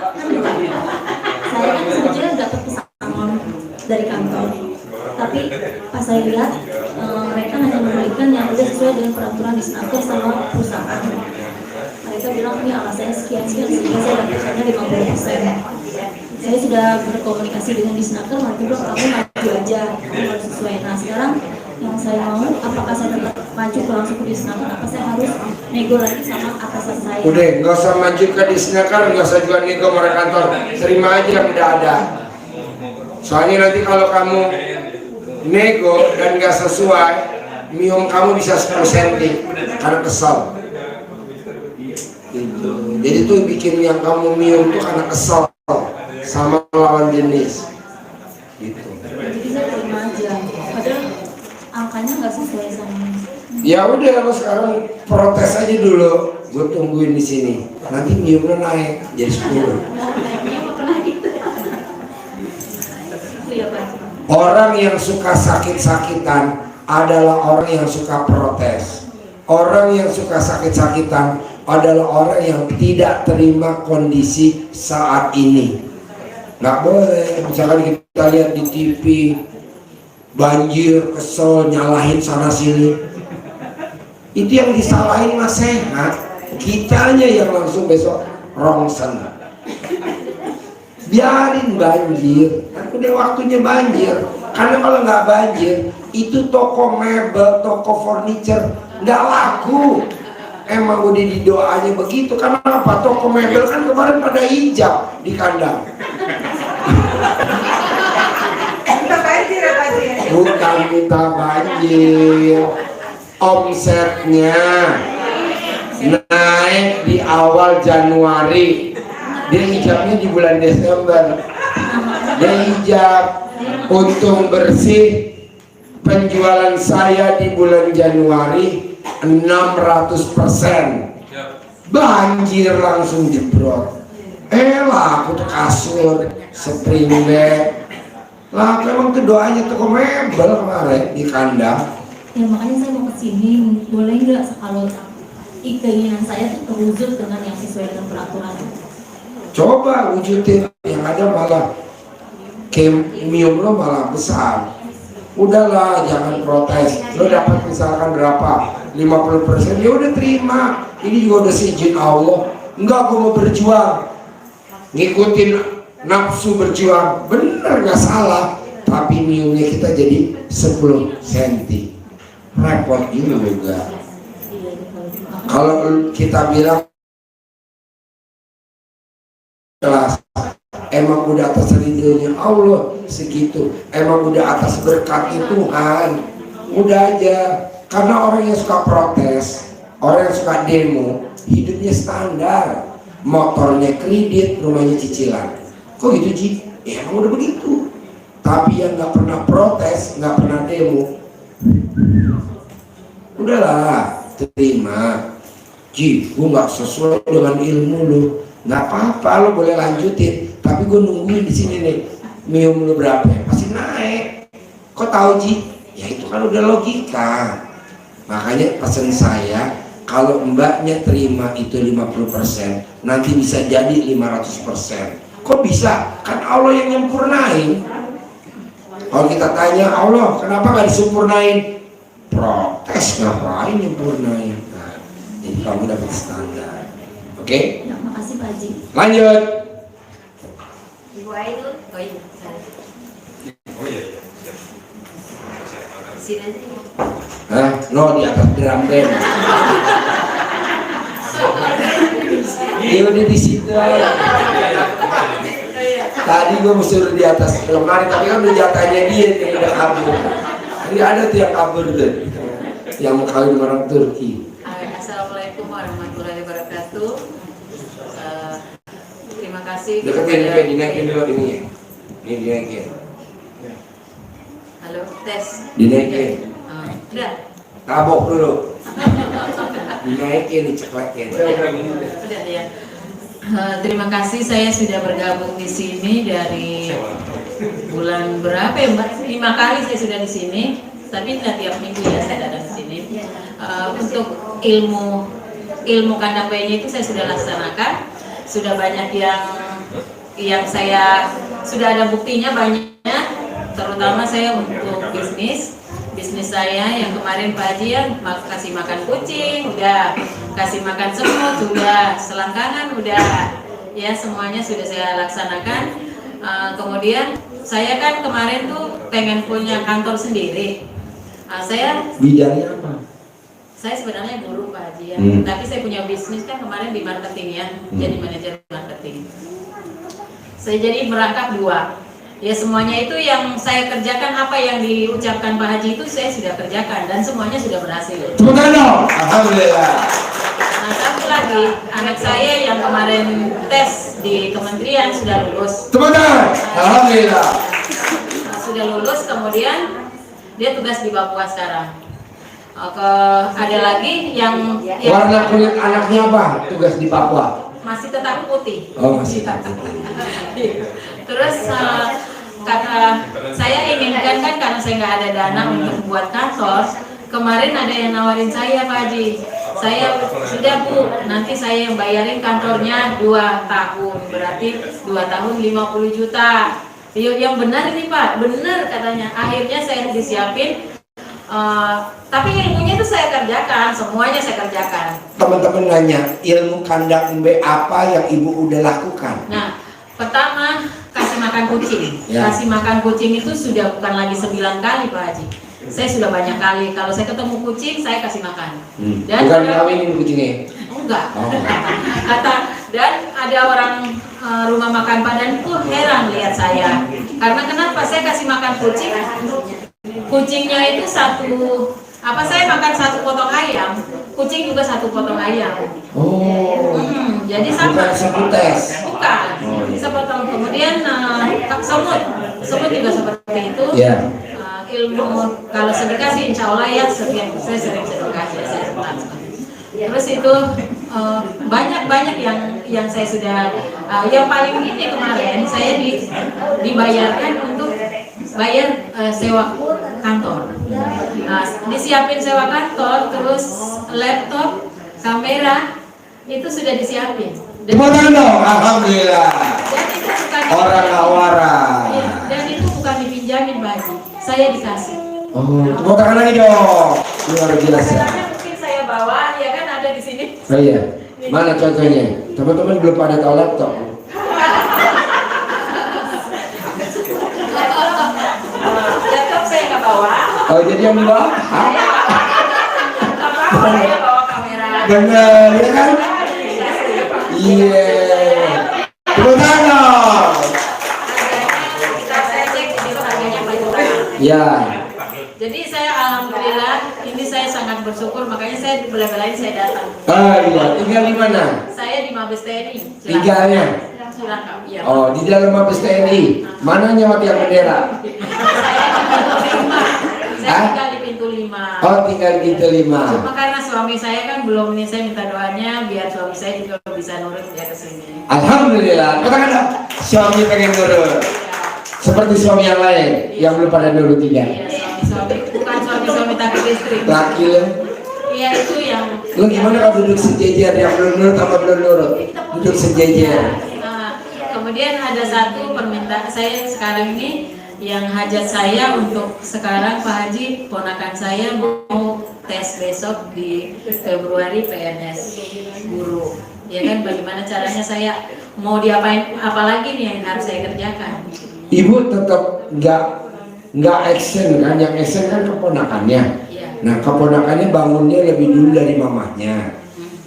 saya kan sebetulnya dapat pesangon dari kantor, tapi pas saya lihat mereka hanya memberikan yang sudah sesuai dengan peraturan disnaker sama perusahaan. Mereka bilang ini alasannya sekian sehingga saya dapatnya 50%. Saya sudah berkomunikasi dengan disnaker, mereka bilang kamu maju aja, kamu harus sesuai. Nah sekarang yang saya mau, apakah saya tetap maju langsung ke disnaker, apa saya harus nego lagi sama atasan saya? Udah, nggak usah maju ke disnaker, nggak usah juga nego mereka kantor, terima aja yang udah ada. Soalnya nanti kalau kamu nego dan nggak sesuai, minum kamu bisa 10 cm karena kesal. Gitu. Jadi tuh bikin yang kamu minum tuh karena kesal sama lawan jenis. Gitu. Jadi saya terima aja, padahal angkanya nggak sesuai sama. Ya udah, lo sekarang protes aja dulu. Gue tungguin di sini. Nanti minumnya naik jadi 10. Orang yang suka sakit-sakitan adalah orang yang suka protes. Orang yang suka sakit-sakitan adalah orang yang tidak terima kondisi saat ini. Nggak boleh. Misalkan kita lihat di TV banjir, kesel, nyalahin sana sini. Itu yang disalahin mas sehat. Kitanya yang langsung besok rongsen. Biarin banjir, kan udah waktunya banjir. Karena kalau nggak banjir, itu toko mebel, toko furniture nggak laku. Emang udah didoanya begitu. Karena apa? Toko mebel kan kemarin pada hijau di kandang. Kita banjir ya Pak Haji. Bukan minta banjir, omsetnya naik di awal Januari. Dia hijabnya di bulan Desember. Dia hijab untung bersih. Penjualan saya di bulan Januari 600%. Banjir langsung jebrot. Lah aku tuh kasur, spring bed. Lah memang kedoanya toko mebel kemarin di kandang. Ya makanya saya mau kesini, boleh nggak kalau keinginan saya tuh terwujud dengan yang sesuai dengan peraturan? Coba wujudin, yang ada malah kemium lo malah besar. Udahlah, jangan protes. Lo dapat misalkan berapa? 50%, ya udah terima. Ini juga udah seizin Allah. Enggak, gue mau berjuang. Ngikutin nafsu berjuang, bener nggak salah. Tapi miumnya kita jadi 10 cm. Repot juga. Kalau kita bilang kelas, emang udah atas ridhonya Allah segitu, emang udah atas berkatnya Tuhan, udah aja. Karena orang yang suka protes, orang yang suka demo, hidupnya standar, motornya kredit, rumahnya cicilan. Kok gitu Ji? Ya emang udah begitu. Tapi yang nggak pernah protes, nggak pernah demo, udahlah terima. Ji, gue nggak sesuai dengan ilmu lu. Nggak apa-apa, lo boleh lanjutin. Tapi gue nungguin di sini nih. Mium lo berapa? Pasti naik. Kok tahu Ji? Ya itu kan udah logika. Makanya pesan saya, kalau mbaknya terima itu 50%, nanti bisa jadi 500%. Kok bisa? Kan Allah yang nyempurnain. Kalau kita tanya Allah, kenapa nggak disempurnain? Protes, ngapain nyempurnain? Nah, Jadi kamu dapat standar. Oke? Ya, makasih Pak Haji. Lanjut. Ibu Ainun, oh iya, saya. Sini aja. Hah? No, di atas drum band. Dia udah di situ. Tadi gue mau suruh di atas lemari, tapi kan udah jatahnya dia yang udah kabur. Jadi ada tuh yang kabur tuh, yang mau kawin dengan orang Turki. Assalamualaikum warahmatullahi wabarakatuh. Terima kasih. Deketin, dinaikin dulu ini ya. Ini dinaikin. Halo, tes. Dinaikin. Udah. Tabok dulu. Dinaikin, diceklekin. Udah ya. Terima kasih, saya sudah bergabung di sini dari bulan berapa ya Mbak? 5 kali saya sudah di sini, tapi tidak tiap minggu ya saya datang di sini. Untuk ilmu kandang bayinya itu saya sudah laksanakan, sudah banyak yang saya sudah ada buktinya banyak, terutama saya untuk bisnis saya yang kemarin Pak Haji ya kasih makan kucing, udah kasih makan semut, udah selangkangan, udah ya semuanya sudah saya laksanakan. Kemudian saya kan kemarin tuh pengen punya kantor sendiri. Saya bidangnya apa? Saya sebenarnya guru Pak Haji ya, tapi saya punya bisnis kan kemarin di marketing ya, jadi manajer marketing. Saya jadi merangkap 2. Ya semuanya itu yang saya kerjakan, apa yang diucapkan Pak Haji itu saya sudah kerjakan dan semuanya sudah berhasil. Tepuk tangan dong. Alhamdulillah. Nah satu lagi, anak saya yang kemarin tes di kementerian sudah lulus. Tepuk tangan. Alhamdulillah. Sudah lulus, kemudian dia tugas di Papua sekarang. Ada lagi yang warna kulit anaknya apa? Tugas di Papua. Masih tetap putih. Oh masih tetap. Terus kata saya inginkan kan karena saya nggak ada dana untuk buat kantor, kemarin ada yang nawarin saya Pak Haji, saya sudah Bu, nanti saya yang bayarin kantornya 2 tahun, berarti 2 tahun 50 juta. Yang benar ini Pak, benar katanya. Akhirnya saya disiapin, tapi ilmunya itu saya kerjakan, semuanya saya kerjakan. Teman-teman nanya, ilmu kandang B apa yang ibu udah lakukan? Nah, pertama kasih makan kucing. Ya. Kasih makan kucing itu sudah bukan lagi 9 kali Pak Haji. Saya sudah banyak kali. Kalau saya ketemu kucing, saya kasih makan. Dan bukan ngawinin kucingnya? Enggak. Dan ada orang rumah makan Padang itu heran lihat saya. Karena kenapa saya kasih makan kucing? Kucingnya itu saya makan 1 potong ayam, kucing juga 1 potong ayam. Oh. Jadi sama. Bukan seputes. Bukan. Sepotong. Kemudian semut juga seperti itu. Yeah. Ilmu kalau sedekah sih insya Allah ya setiap saya sering sedekah ya saya sedekah. Terus itu banyak yang saya sudah yang paling ini kemarin saya dibayarkan untuk bayar sewa kantor. Disiapin sewa kantor, terus laptop, kamera itu sudah disiapin. Tepuk tangan dong, alhamdulillah. Dan itu bukan orang waras. Dan itu bukan dipinjamin Pak Haji, saya dikasih. Oh, tepuk tangan lagi dong. Luar biasa. Kameranya mungkin saya bawa, ya kan ada di sini. Oh iya. Mana contohnya? Teman-teman belum pada tahu laptop. Laptop saya nggak bawa. Oh jadi yang dibawa? Saya bawa kamera. Bener, ya kan? Iya. Tepuk tangan dong. Saya cek di situ harganya Pak Haji. Ya. Jadi saya alhamdulillah ini saya sangat bersyukur, makanya saya dibela-belain saya datang. Ah iya, tinggal di mana? Saya di Mabes TNI. Tinggalnya? Cilangkap, iya. Oh, di dalam Mabes TNI. Mana nyawa tiang bendera? Saya tinggal di pintu 5. Oh, tinggal di pintu 5. Cuma karena suami saya kan belum ini, saya minta doanya biar suami saya juga bisa nurut dia ke sini. Alhamdulillah. Katakan dong, suami pengen nurut. Seperti suami yang lain yang belum pada nurut juga. Iya, suami bukan suami tapi istri. Laki lo. Iya itu yang. Lo gimana kalau duduk sejejer yang belum nurut apa belum nurut? Duduk sejejer. Kemudian ada satu permintaan saya sekarang ini Yang hajat saya untuk sekarang Pak Haji, ponakan saya mau tes besok di Februari PNS guru. Ya kan, bagaimana caranya saya mau diapain, apalagi nih yang harus saya kerjakan? Ibu tetap nggak action kan, yang action kan keponakannya. Nah keponakannya bangunnya lebih dulu dari mamahnya.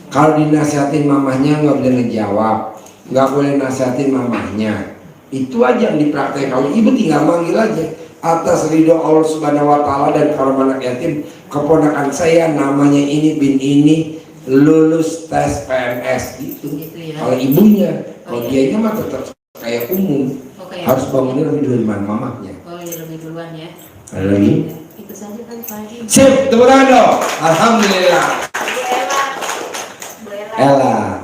Kalau dinasihatin mamahnya nggak boleh ngejawab, nggak boleh nasihatin mamahnya. Itu aja yang dipraktek. Kalau ibu tinggal manggil aja, atas ridho Allah Subhanahu Wa Taala dan karunia anak yatim, keponakan saya namanya ini bin ini lulus tes PNS gitu. Ya. Kalau ibunya, kalau dianya mah tetap kayak umum, harus bangunnya lebih dulu dari mamahnya. Oh ya, lebih duluan ya. Ada lagi? Itu saja kan Pak Haji. Sip, tepuk tangan dong. Alhamdulillah. Ella,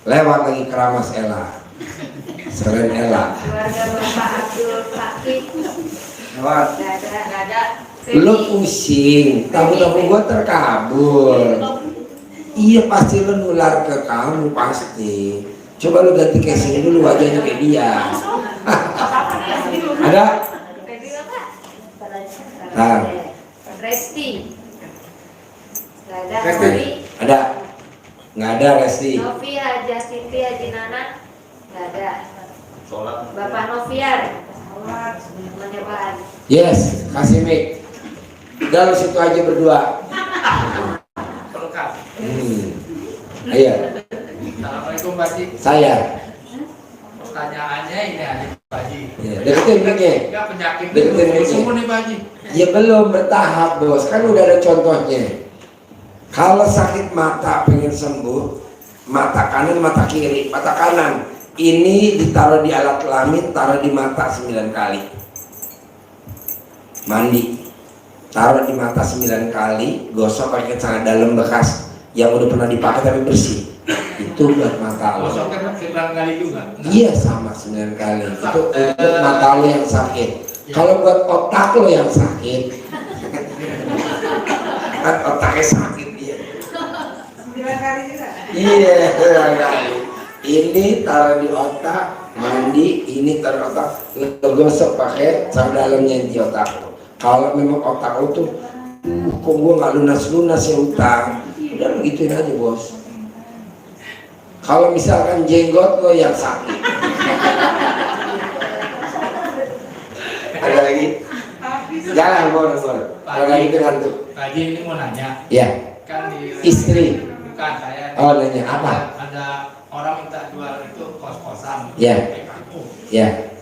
lewat lagi keramas Ella. Selain Ella. Keluarga Bapak Abdul Fakih. Lewat. Nggak ada. Lu pusing, tamu-tamu gua terkabul. Iya pasti lu nular ke kamu pasti. Coba lu ganti casing dulu wajahnya kayak dia. Ada? Nah. Resti. Nggak ada. Resti. Ada? Nggak ada Resti. Novi, Haji Siti, Haji Nana. Nggak ada. Sholat. Bapak Noviar. Temannya Pak Haji. Yes, kasih mic. Udah lu situ aja berdua. Ayo. Assalamualaikum Pak Haji. Saya. Pertanyaannya ini aja Pak Haji. Ya, deketin mic-nya. Enggak penyakit Deketin itu mic-nya. semua nih Pak Haji. Ya belum bertahap bos, kan udah ada contohnya. Kalau sakit mata pengen sembuh, mata kanan, mata kiri, mata kanan ini ditaruh di alat kelamin, taruh di mata 9 kali. Mandi, taruh di mata 9 kali, gosok pakai celana dalam bekas yang udah pernah dipakai tapi bersih. Itu buat mata lo. Gosoknya 9 kali juga. Iya sama 9 kali. Itu untuk mata lo yang sakit. Kalau buat otak lo yang sakit, kan otaknya sakit dia. 9 kali juga. Iya 9 kali. Ini taruh di otak, mandi, ini taruh otak, lo gosok pakai celana dalamnya di otak lo. Kalau memang otak lo tuh, kok gue nggak lunas ya utang, udah begituin aja bos. Kalau misalkan jenggot lo yang sakit. Ada lagi? Jangan boleh. Kalau lagi ngantuk. Pak Haji ini mau nanya. Ya. Kan di Istri. Bukan saya. Oh nanya apa? Ada orang minta jual itu kos-kosan. Ya. Di kampung. Ya.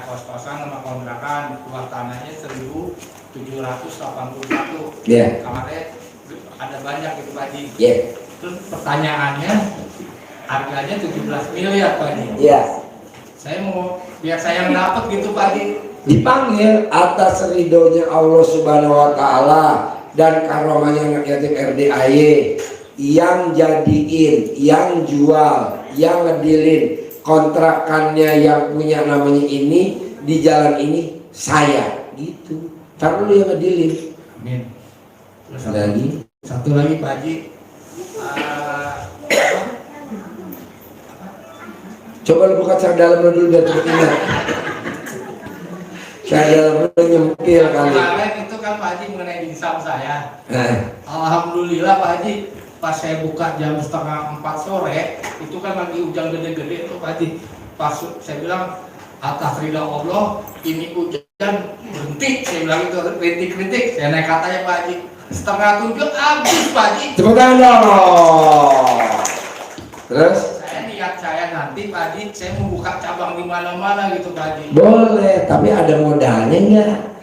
Kos-kosan sama kontrakan, luas tanahnya 1.781. Ya. Kamarnya ada banyak gitu Pak Haji. Ya. Terus pertanyaannya, harganya 17 miliar Pak Haji. Ya. Saya mau biar saya yang dapat gitu Pak Haji. Dipanggil atas ridhonya Allah Subhanahu Wa Taala dan karomahnya anak yatim RDAY yang jadiin, yang jual, yang ngedilin kontrakannya yang punya namanya ini di jalan ini saya gitu. Ntar lu yang ngedilin. Amin. Terus Ada lagi? Satu lagi Pak Haji. Coba lu buka cara dalam dulu biar cepet ingat. Cara dalam nyempil kali. Kemarin itu kan Pak Haji mengenai dinsam saya. Alhamdulillah Pak Haji, pas saya buka jam 3:30 sore, itu kan lagi hujan gede-gede tuh Pak Haji. Pas saya bilang atas ridha Allah ini hujan berhenti, saya bilang itu rintik-rintik. Saya naik katanya Pak Haji, 6:30 habis Pak Haji. Tepuk tangan dong. Terus? Saya niat saya nanti Pak Haji, saya mau buka cabang di mana-mana gitu Pak Haji. Boleh, tapi ada modalnya enggak?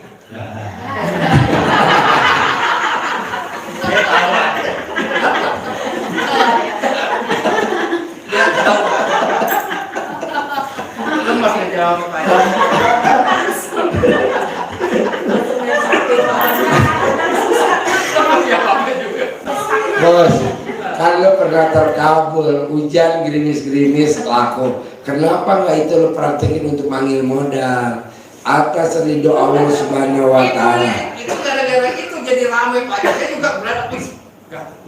Saya tahu. Dia tahu. Lu masih jawab Pak Haji. Bos, kan lo pernah terkabul, hujan gerimis-gerimis laku. Kenapa nggak itu lo praktekin untuk manggil modal? Atas ridho Allah Subhanahu Wa Taala. Itu gara-gara itu jadi ramai Pak Haji. Saya juga berada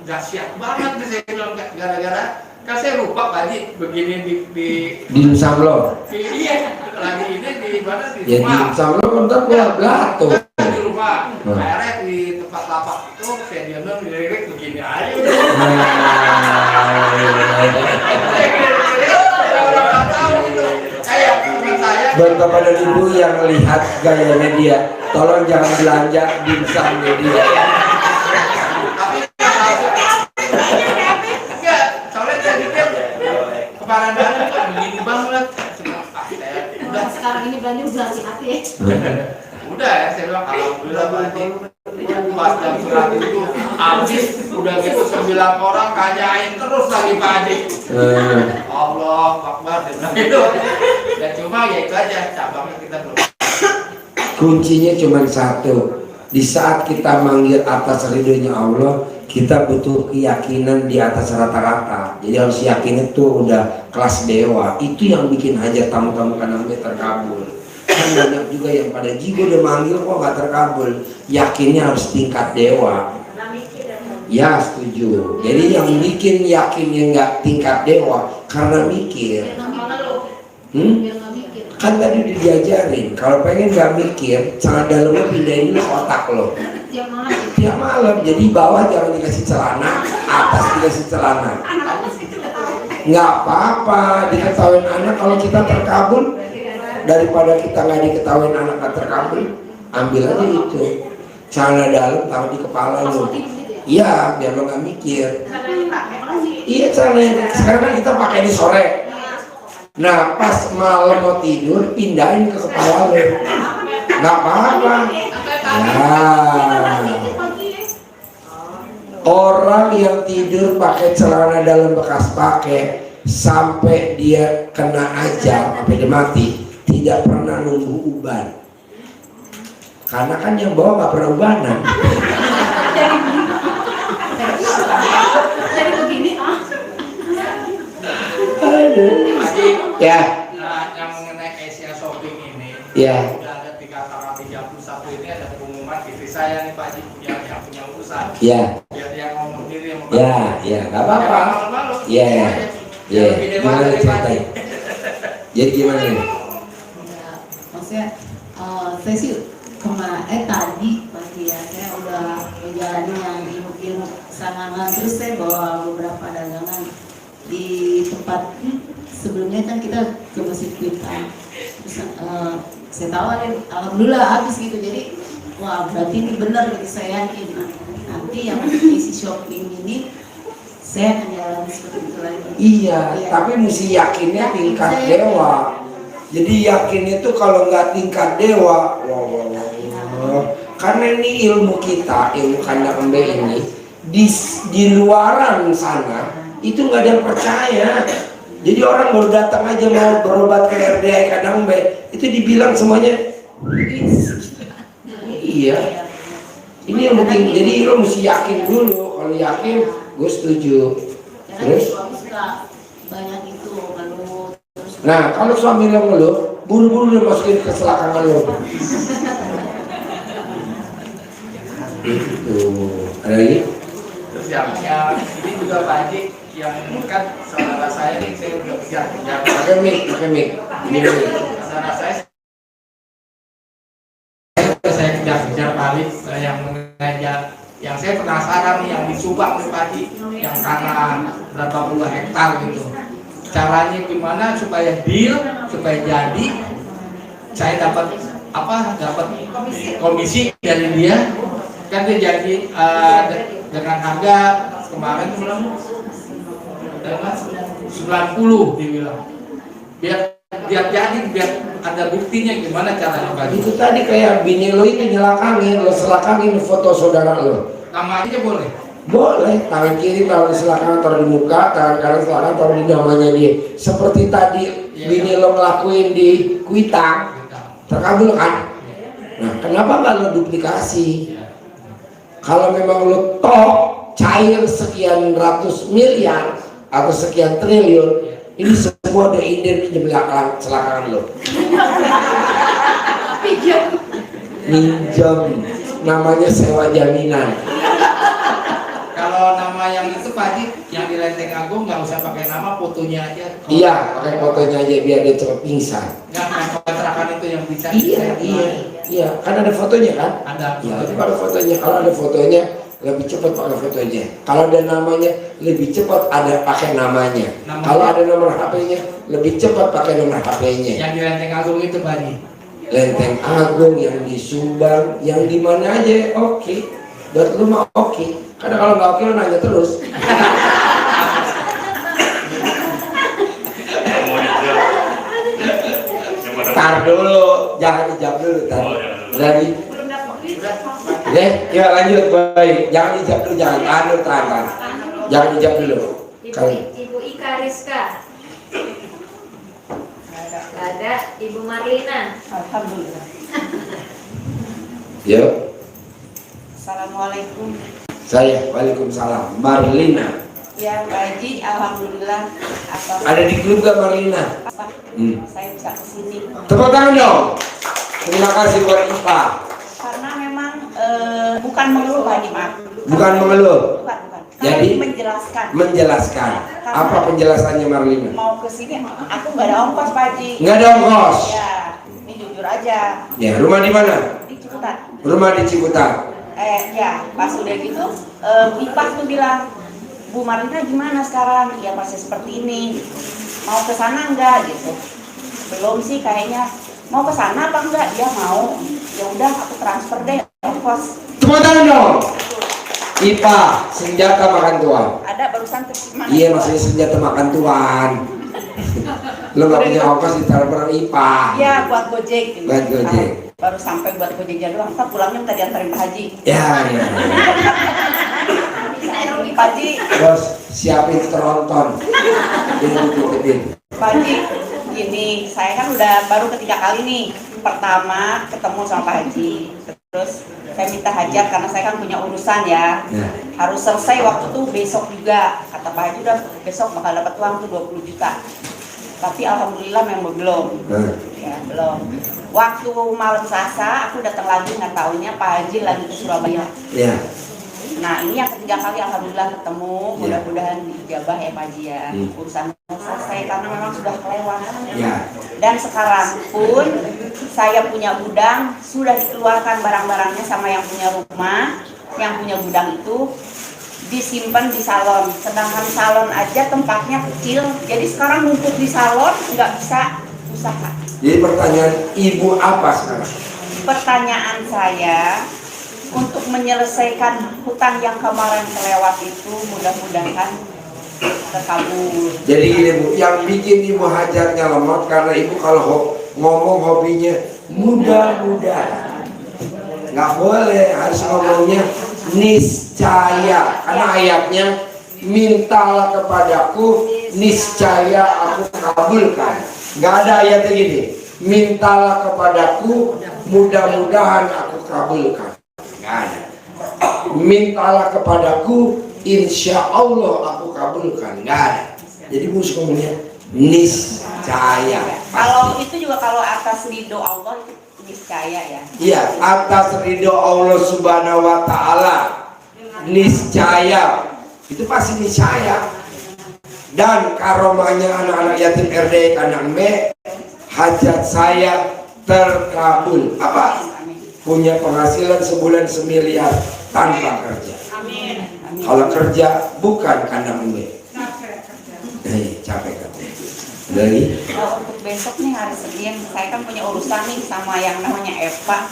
gak siap banget nih saya bilang gara-gara kan saya lupa Pak Haji begini di Di Nusam lo. iya lagi ini di mana di Ya rumah. dimsum lo bentar gua belato. Di rumah. Akhirnya di tempat lapak itu saya diambil dilirik begini aja. Orang tahu itu. Kayak teman saya. Buat kepada ibu yang lihat gayanya dia, tolong jangan belanja dimsumnya dia. Enggak, soalnya saya pikir kepala dalam kok begini banget. Udah sekarang ini belanja udah hati-hati ya. Udah ya, saya bilang alhamdulillah Pak Haji. Pas jam surat itu habis, udah gitu 9 orang kanyain terus lagi Pak Haji. Allah Akbar, dia bilang gitu. Dan cuma ya itu aja, cabangnya kita belum. Kuncinya cuma satu. Di saat kita manggil atas ridhonya Allah, kita butuh keyakinan di atas rata-rata. Jadi harus yakin itu udah kelas dewa. Itu yang bikin hajat tamu-tamu kanamnya terkabul. Kan banyak juga yang pada jigo udah manggil kok gak terkabul. Yakinnya harus tingkat dewa. Ya setuju. Jadi yang bikin yakinnya nggak tingkat dewa karena mikir. Kan tadi udah diajarin kalau pengen nggak mikir, sangat dalamnya pindahin dulu otak lo. Tiap malam. Jadi bawah jangan dikasih celana, atas dikasih celana. Nggak apa-apa diketahuin anak kalau kita terkabul, daripada kita nggak diketahuin anak nggak terkabul, ambil aja itu celana dalam taruh di kepala lo. Iya, biar lo nggak mikir. Iya, celana sekarang kan kita pakai di sore. Nah, pas malam mau tidur, pindahin ke kepala lo. Nggak apa-apa. Nah, orang yang tidur pakai celana dalam bekas pakai sampai dia kena ajal, sampai dia mati, tidak pernah nunggu uban. Karena kan yang bawa nggak pernah ubanan. Jadi begini Haji, Ya. Nah, yang mengenai Asia Shopping ini, Ya. udah ada 3 tanggal 31 ini ada pengumuman istri saya nih Pak Haji yang punya urusan. Ya. Biar dia ngomong sendiri yang Ya, nggak apa-apa. Ya, ya. Gimana ceritain? Jadi gimana nih? maksudnya saya sih tadi pagi ya saya udah menjalani yang ilmu sangangan, terus saya bawa beberapa dagangan di tempat sebelumnya kan kita ke Masjid Kuitang, terus saya tawarin alhamdulillah habis gitu. Jadi wah berarti ini benar gitu, saya yakin nanti yang isi shopping ini saya akan jalan seperti itu lagi. Iya, tapi mesti yakinnya tingkat dewa. Jadi yakin itu kalau nggak tingkat dewa, karena ini ilmu kita, ilmu kandang embe ini di luaran sana itu nggak ada yang percaya. Jadi orang baru datang aja mau berobat ke RDI kandang embe itu dibilang semuanya iya. Ini ilmu tinggi, jadi lo mesti yakin dulu. Kalau yakin, gue setuju. Terus? Banyak itu kalau Nah, kalau suami lo ngeluh, buru-buru dia masukin ke selangkangan lo. Itu. Ada lagi? Terus yang ini juga Pak Haji, yang kan saudara saya nih, saya udah kejar. Pakai mic. Ini mic. Saudara saya kejar balik yang mengajak, yang saya penasaran nih yang di Subang nih Pak Haji, yang tanah berapa puluh hektar gitu. Caranya gimana supaya deal, supaya jadi, saya dapat komisi dari dia, kan dia jadi dengan harga kemarin dengan 90 dibilang, biar jadi, biar ada buktinya gimana caranya Pak Haji. Itu tadi kayak bini lo itu nyelakangin, lo selakangin foto saudara lo. Nama aja boleh? Boleh, tangan kiri taruh di selangkangan, taruh di muka, tangan kanan selangkangan taruh di namanya dia. Seperti tadi bini lo ngelakuin di Kuitang, terkabul kan? Nah, kenapa nggak lo duplikasi? Kalau memang lo tok cair sekian ratus miliar atau sekian triliun, ini semua udah inden di belakang selangkangan lo. Minjem, namanya sewa jaminan. Kalau nama yang itu Pak Haji, yang di Lenteng Agung nggak usah pakai nama, fotonya aja. Iya, pakai fotonya aja biar dia cepat pingsan. Nggak kontrakan itu yang bisa. Iya, kan ada fotonya kan? Ada. Ya, itu ada fotonya. Kalau ada fotonya lebih cepat pakai fotonya. Kalau ada namanya lebih cepat ada pakai namanya. Kalau ada nomor HP-nya lebih cepat pakai nomor HP-nya. Yang di Lenteng Agung itu Pak Haji. Lenteng Agung, yang di Subang, yang di mana aja oke. Buat lu mah oke. Karena kalau nggak oke lu nanya terus. Tar dulu, jangan dijawab dulu tar. Dari ya lanjut baik. Jangan dijawab dulu, jangan tahan. Jangan dijawab dulu. Ibu Ika Rizka. Ada Ibu Marlina. Alhamdulillah. Yuk. Assalamualaikum. Saya, waalaikumsalam. Marlina. Ya, Pak Haji, alhamdulillah. Ada di grup gak Marlina? Saya bisa kesini. Tepuk tangan dong. Terima kasih buat Ipa. Karena memang bukan mengeluh, Pak Haji, maaf. Bukan mengeluh. Bukan. Jadi menjelaskan. Apa penjelasannya Marlina? Mau kesini, aku nggak ada ongkos, Pak Haji. Nggak ada ongkos. Ya, ini jujur aja. Ya, rumah di mana? Di Ciputat. Rumah di Ciputat. Ya, pas udah gitu, Ipa tuh bilang, Bu Marlina gimana sekarang? Ya masih seperti ini. Mau ke sana enggak gitu? Belum sih kayaknya. Mau ke sana apa enggak? Dia mau. Ya udah aku transfer deh ongkos. Tepuk tangan dong. Ipa, senjata makan tuan. Ada barusan mana? Iya, maksudnya senjata makan tuan. Lo nggak punya ongkos di telepon Ipa. Iya, buat Gojek. Gitu. Buat Gojek. Baru sampai buat Gojek doang. Ntar pulangnya minta diantarin Pak Haji. Ya. Pak Haji. Bos, siapin tronton. Pak Haji, gini, saya kan udah baru ketiga kali nih. Pertama ketemu sama Pak Haji. Terus saya minta hajat karena saya kan punya urusan ya. Harus selesai waktu tuh besok juga. Kata Pak Haji udah besok bakal dapat uang tuh 20 juta. Tapi alhamdulillah memang belum. Ya, belum. Waktu malam Selasa aku datang lagi nggak taunya Pak Haji lagi ke Surabaya. Ya. Nah ini yang ketiga kali alhamdulillah ketemu. Mudah-mudahan dijabah ya Pak Haji ya. Urusan selesai karena memang sudah kelewat. Ya. Dan sekarang pun saya punya gudang, sudah dikeluarkan barang-barangnya sama yang punya rumah. Yang punya gudang itu disimpan di salon, sedangkan salon aja tempatnya kecil, jadi sekarang numpuk di salon nggak bisa usaha. Jadi pertanyaan ibu apa sekarang? Pertanyaan saya untuk menyelesaikan hutang yang kemarin kelewat itu mudah-mudahan terkabul. Jadi gini Bu, yang bikin ibu hajatnya lemot karena ibu kalau ngomong hobinya mudah-mudahan. Nggak boleh, harus ngomongnya niscaya, karena ayatnya mintalah kepadaku niscaya aku kabulkan. Nggak ada ayatnya gini, mintalah kepadaku mudah-mudahan aku kabulkan. Nggak ada. Mintalah kepadaku insya Allah aku kabulkan. Nggak ada. Jadi mesti ngomongnya niscaya. Kalau itu juga kalau atas ridho Allah itu niscaya ya. Iya, atas ridho Allah Subhanahu wa taala. Niscaya. Itu pasti niscaya. Dan karomahnya anak-anak yatim RD Kandang Me, hajat saya terkabul. Apa? Punya penghasilan sebulan 1 miliar tanpa kerja. Amin. Kalau kerja bukan Kandang Me. Capek kan. Dari untuk besok nih hari Senin, saya kan punya urusan nih sama yang namanya Eva.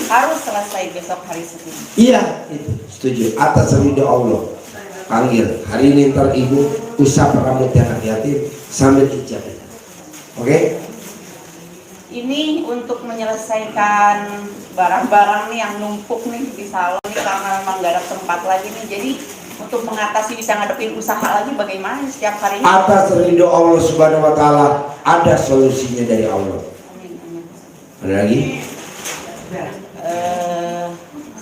Harus selesai besok hari Senin. Iya, itu setuju. Atas ridho Allah. Panggil hari ini ntar ibu usap rambut anak yatim sambil hijab. Oke? Ini untuk menyelesaikan barang-barang nih yang numpuk nih di salon nih karena memang gak ada tempat lagi nih. Jadi untuk mengatasi bisa ngadepin usaha lagi bagaimana setiap hari ini? Atas ridho Allah Subhanahu wa taala ada solusinya dari Allah. Ada lagi?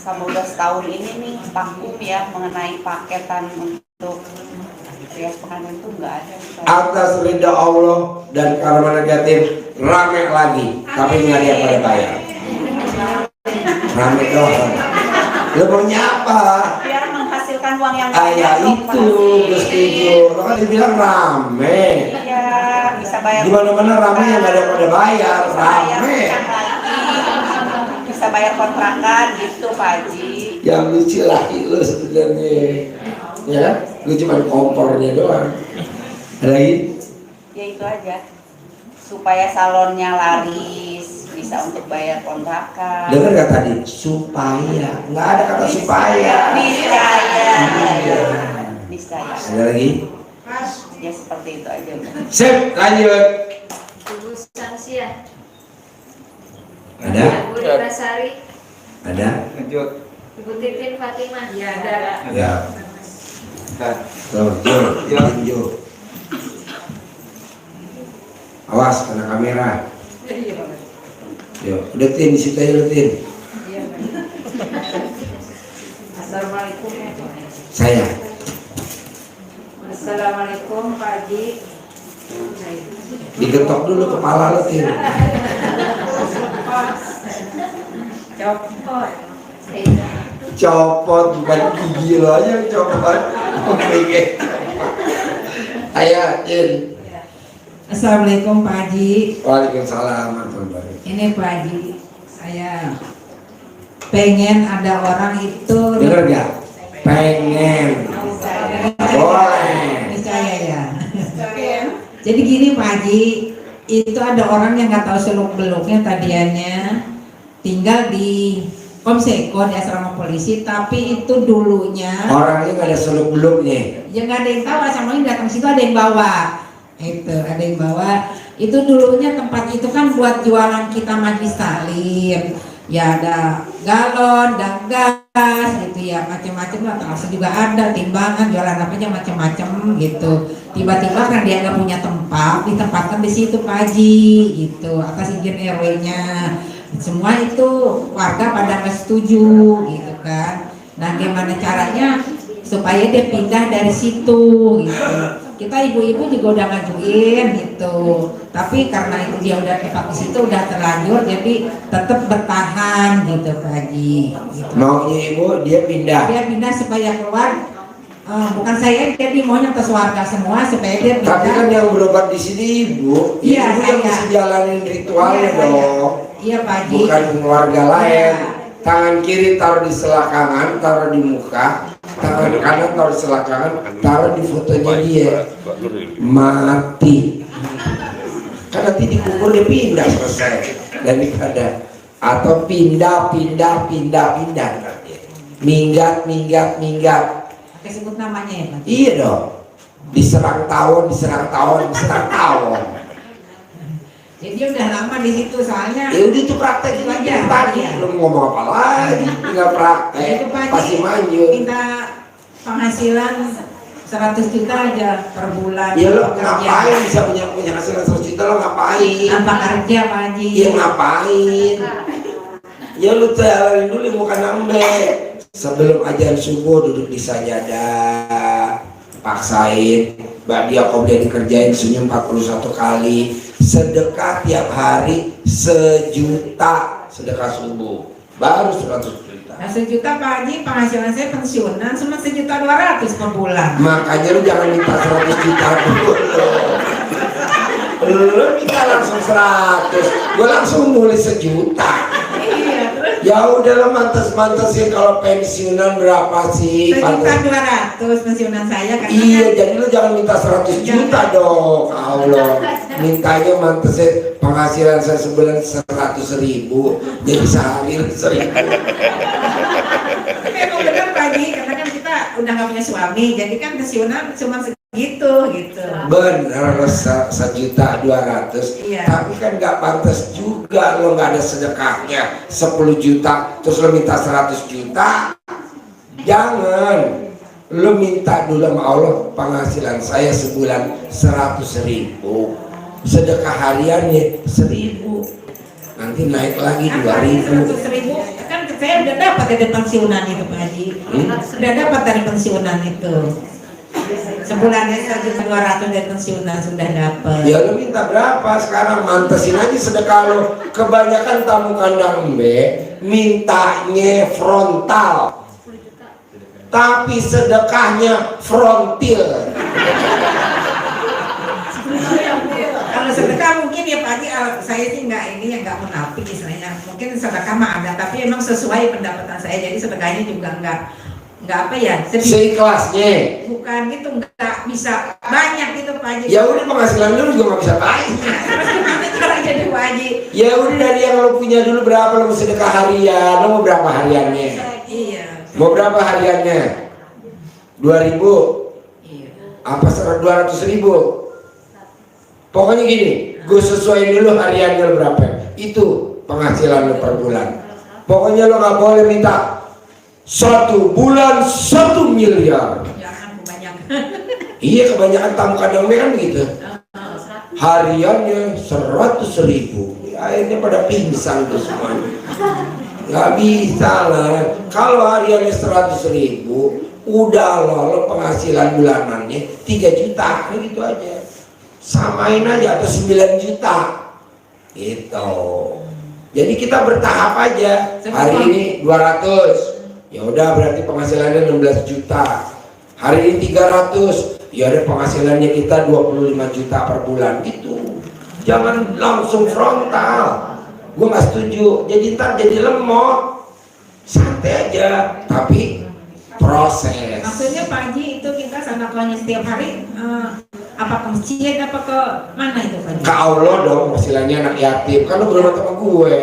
Sama udah setahun ini nih vakum ya mengenai paketan untuk rias pengantin itu nggak ada. Atas ridho Allah dan karena yatim rame lagi, tapi nggak ada yang pada bayar. Rame doang. Lo maunya apa? Biar menghasilkan uang yang ya itu, setuju. Lo kan dibilang rame. Iya, bisa bayar. Di mana-mana rame yang nggak ada yang pada bayar, rame. bisa bayar kontrakan gitu Pak Haji. Yang lucu laki lu sebenarnya, ya, lu cuma kompornya doang. Ada lagi? Ya itu aja, supaya salonnya laris, bisa untuk bayar kontrakan. Dengar gak tadi? Supaya, nggak ada kata supaya. Niscaya. Ada lagi? Ya seperti itu aja. Sip, lanjut. Ibu Sansia. Ada? Ibu Dirasari. Ada? Lanjut. Ibu Titin Fatimah. Ya ada. Ya. Tuh, Jo. Awas kena kamera. Yo, udah Tin, di situ aja Tin. Assalamualaikum. Saya. Assalamualaikum Pak Haji. Digetok dulu kepala lo Tin. Copot. Copot bukan gigi lo aja yang copot. Oke. Ayo Tin. Assalamualaikum Pak Haji. Waalaikumsalam warahmatullahi. Ini Pak Haji, saya pengen ada orang itu. Dengar gak? Pengen. Boleh. Ini saya ya. Jadi gini Pak Haji, itu ada orang yang nggak tahu seluk beluknya tadiannya tinggal di Komseko di asrama polisi, tapi itu dulunya Orangnya nggak ada seluk beluknya. ya nggak ada yang tahu, asalnya datang situ ada yang bawa. Itu ada yang bawa. Itu dulunya tempat itu kan buat jualan kita majlis taklim. Ya ada galon, ada gas gitu ya, macam-macam lah, terasa juga ada timbangan, jualan apa aja macam-macam gitu. Tiba-tiba kan dia nggak punya tempat, ditempatkan di situ Pak Haji gitu, atas izin RW-nya. Semua itu warga pada nggak setuju gitu kan. Nah gimana caranya supaya dia pindah dari situ gitu. Kita ibu-ibu juga udah ngajuin gitu, tapi karena itu dia udah tempat di situ udah terlanjur, jadi tetap bertahan gitu Pak Haji. Gitu. Maunya ibu dia pindah. Dia pindah supaya keluar, bukan saya, jadi maunya atas warga semua supaya dia pindah. Tapi kan yang berobat di sini ibu, Iya, ibu yang mesti jalanin ritualnya dong. Iya Pak Haji. Bukan keluarga lain. Tangan kiri taruh di selangkangan, taruh di muka, tangan kanan taruh di selangkangan, taruh di fotonya dia. Mati. Kan nanti dikubur dia pindah selesai daripada atau pindah. Minggat. Pakai sebut namanya ya Pak Haji. Iya dong. Diserang tawon. Jadi dia udah lama di situ soalnya. Ya udah itu praktek aja tadi. Lu mau ngomong apa lagi? Tinggal praktek. Itu Pak Haji, Pasti manjur. minta penghasilan 100 juta aja per bulan. Ya lo ngapain bisa punya hasilan 100 juta, lo ngapain? Tanpa kerja Pak Haji. Ya ngapain? Ya lu jalanin dulu bukan nambah. Sebelum ajan subuh duduk di sajadah, paksain Mbak dia qobliyah dikerjain senyum 41 kali, sedekah tiap hari 1 juta, sedekah subuh baru 100 juta. Nah 1 juta Pak Haji, penghasilan saya pensiunan cuma 1.200.000 per bulan. Makanya lu jangan minta 100 juta dulu. Lu minta langsung 100, gua langsung nulis 1 juta. Ya udahlah mantes-mantesin kalau pensiunan berapa sih? 1.200.000 pensiunan saya kan. Iya, jadi lu jangan minta 100 juta dong. Allah, mintanya mantesin penghasilan saya sebulan 100.000, jadi sehari 1.000. Tapi emang benar Pak Haji, karena kan kita udah nggak punya suami, jadi kan pensiunan cuma segitu gitu. Bener, 1.200.000. Iya. Tapi kan nggak pantas juga lo nggak ada sedekahnya 10 juta, terus lo minta 100 juta. Jangan. Lo minta dulu sama Allah, penghasilan saya sebulan 100.000, sedekah hariannya 1.000, nanti naik lagi 2.000. 100.000 kan saya udah dapat dari pensiunan itu Pak Haji. Udah dapat dari pensiunan itu. Sebulannya 1.200.000 dari pensiunan sudah dapat. Ya lo minta berapa sekarang, mantesin aja sedekah lo. Kebanyakan tamu kandang B mintanya frontal, tapi sedekahnya frontil. Kalau sedekah mungkin ya Pak Pak Haji, saya sih nggak menafik istilahnya. Mungkin sedekah mah ada, tapi emang sesuai pendapatan saya. Jadi sedekahnya juga nggak apa ya, seikhlasnya. Bukan gitu, nggak bisa banyak gitu Pak Haji. Ya udah, penghasilan lu juga nggak bisa banyak. Terus gimana cara jadi Pak Haji? Ya udah, dari yang lo punya dulu berapa lo mau sedekah harian, lo mau berapa hariannya? Iya. Mau berapa hariannya? 2.000? Iya. Apa 200.000? Pokoknya gini, gue sesuaiin dulu hariannya lo berapa. Itu penghasilan lo per bulan. Pokoknya lo nggak boleh minta 1 bulan 1 miliar. Jangan kebanyakan. Iya, kebanyakan tamu kadang kan begitu. Hariannya 100.000. Akhirnya pada pingsan tuh semuanya. Nggak bisa lah. Kalau hariannya 100.000, udah lo penghasilan bulanannya 3 juta, gitu aja. Samain aja atau 9 juta gitu. Jadi kita bertahap aja. Hari ini 200, ya udah berarti penghasilannya 16 juta. Hari ini 300, ya ada penghasilannya kita 25 juta per bulan gitu. Jangan langsung frontal. Gue nggak setuju. Jadi ntar jadi lemot. Santai aja, tapi proses. Maksudnya Pak Haji itu kita sedekahnya setiap hari apa ke masjid apa ke mana itu Pak Haji? Ke Allah dong, penghasilannya anak yatim. Kan lu berbuat sama gue.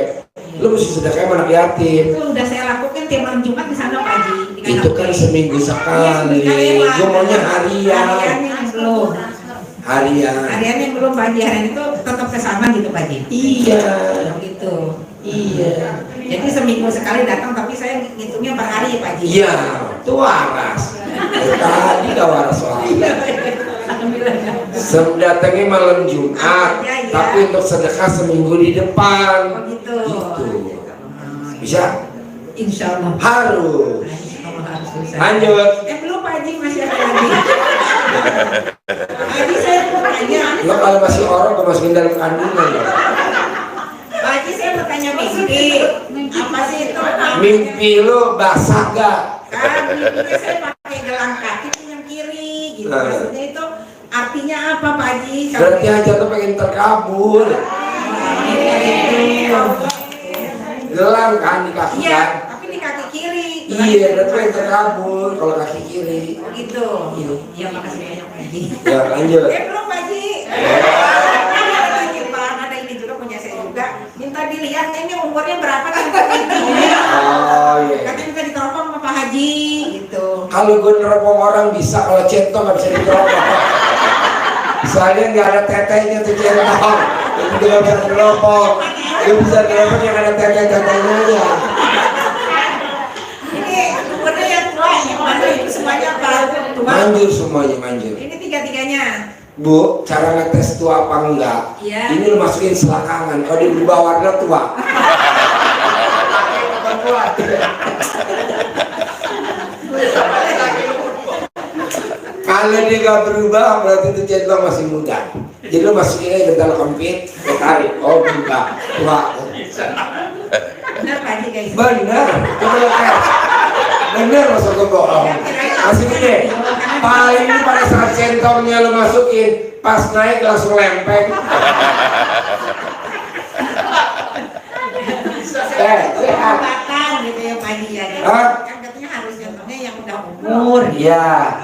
Lu mesti sedekah sama anak yatim. Itu udah saya lakukan tiap malam Jumat di sana Pak Haji. Itu kan seminggu sekali. Gue maunya harian. Hariannya yang belum. Harian yang belum Pak Haji. Harian itu tetap ke sana gitu Pak Haji. Iya. Gitu. Iya. Jadi seminggu sekali datang, tapi saya ngitungnya per hari Pak Haji. Iya, itu waras. Tadi gak waras lagi. Datangnya malam Jumat, tapi untuk sedekah seminggu di depan. Gitu. Bisa? Insya Allah. Harus. Lanjut. Belum Pak Haji, masih ada lagi. Haji saya mau tanya. Lo kalau masih orang, gue masukin dalam kandungan ya. Pak Haji saya mau tanya mimpi. Apa sih itu? Mimpi lo basah gak? Kan mimpinya saya pakai gelang kaki yang kiri gitu. Maksudnya itu artinya apa Pak Haji? Berarti aja tuh pengen terkabul. Gelang kan di kaki Iya, kan? tapi di kaki kiri. Iya, berarti pengen terkabul kalau kaki kiri. Gitu. Iya, makasih banyak Pak Haji. Ya, lanjut. Belum Pak Haji. Ada ini juga punya saya juga. Minta dilihat ini umurnya berapa kan? Oh iya. Katanya minta diteropong sama Pak Haji gitu. Kalau gue neropong orang bisa, kalau centong nggak bisa diteropong. Soalnya nggak ada tetenya tuh centong. Jadi dia nggak bisa diteropong. Dia bisa diteropong yang ada tetenya aja. Ini umurnya yang tua, yang mana itu semuanya apa? Tua. Manjur semuanya, manjur. Ini tiga-tiganya. Bu, cara ngetes tua apa enggak? Iya. Ini lu masukin selakangan. Kalau dia berubah warna tua. Kalau dia nggak berubah, berarti itu centong masih muda. Jadi lu masukin aja dalam kempit, tarik. Oh, berubah, tua. Benar Pak Haji guys. Benar, coba tes. Benar, masuk ke bohong. Masih gede. Paling ini pada saat centongnya lu masukin, pas naik langsung lempeng. Sehat. Batang gitu ya Pak Haji ya. Hah? Kan katanya harus centongnya yang udah umur. Iya.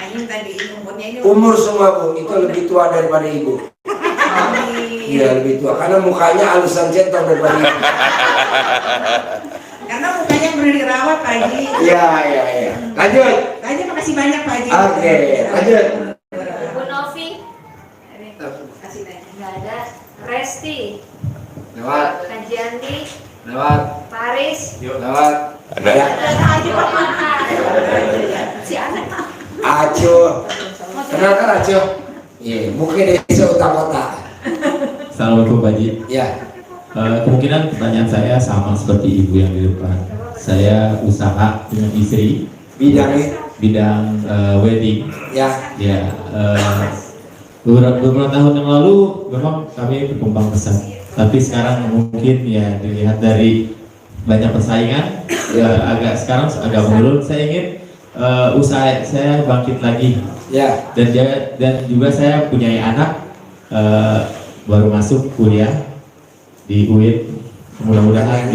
Ayin tadi umurnya ini Umur semua Bu, itu lebih tua daripada ibu. Iya, lebih tua karena mukanya alusan centong daripada ibu. Karena mukanya perlu dirawat Pak Haji. Iya. Lanjut. Pak Haji makasih banyak Pak Haji. Oke, lanjut. Bu Novi. Kasih banyak. Nggak ada. Resti. Lewat. Kajianti. Lewat. Paris. Lewat. Ada. Haji Permana. Si anak. Aco. Kenal kan Aco? Iya, mungkin desa utama-kota. Assalamualaikum Pak Haji. Ya. Kemungkinan pertanyaan saya sama seperti ibu yang di depan. Saya usaha dengan istri. Bidang wedding. Ya. Ya. Beberapa tahun yang lalu memang kami berkembang pesat. Tapi sekarang mungkin ya dilihat dari banyak persaingan, agak sekarang agak menurun. Saya ingin usaha saya bangkit lagi. Ya. Dan juga saya punya anak. baru masuk kuliah di UIN. Mudah-mudahan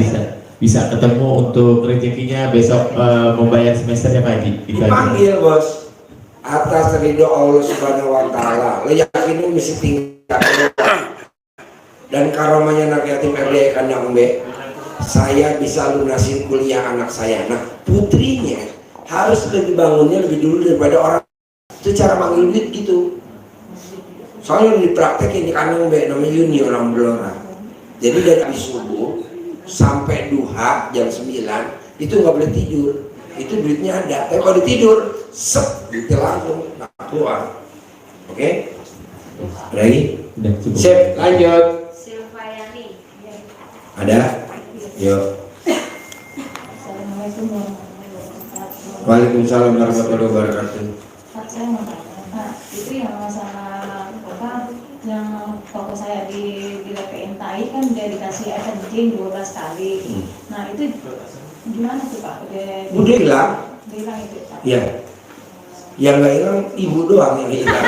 bisa ketemu untuk rezekinya besok membayar semesternya Pak Haji. Dipanggil bos atas ridho Allah Subhanahu Wa Taala. Lo yakin lu mesti tinggal dan karomanya anak yatim RDI Kandang B. Saya bisa lunasin kuliah anak saya. Nah putrinya harus lebih bangunnya lebih dulu daripada orang. Itu cara manggil duit gitu. Soalnya dipraktekin di Kandang B namanya Yuni orang Blora. Jadi dari habis subuh sampai duha jam 9 itu nggak boleh tidur. Itu duitnya ada. Tapi kalau tidur, sep, duitnya langsung keluar. Oke? Lagi? Sip, lanjut. Silvayani. Ada? Yuk. Assalamualaikum warahmatullahi wabarakatuh. Waalaikumsalam warahmatullahi wabarakatuh. Saya mau tanya, Pak, itu yang masalah apa yang toko saya di DPN TAI kan udah dikasih efek izin 12 kali. Nah itu gimana tuh Pak? Udah hilang? Udah hilang itu Pak? Iya. Yang nggak hilang ibu doang yang hilang.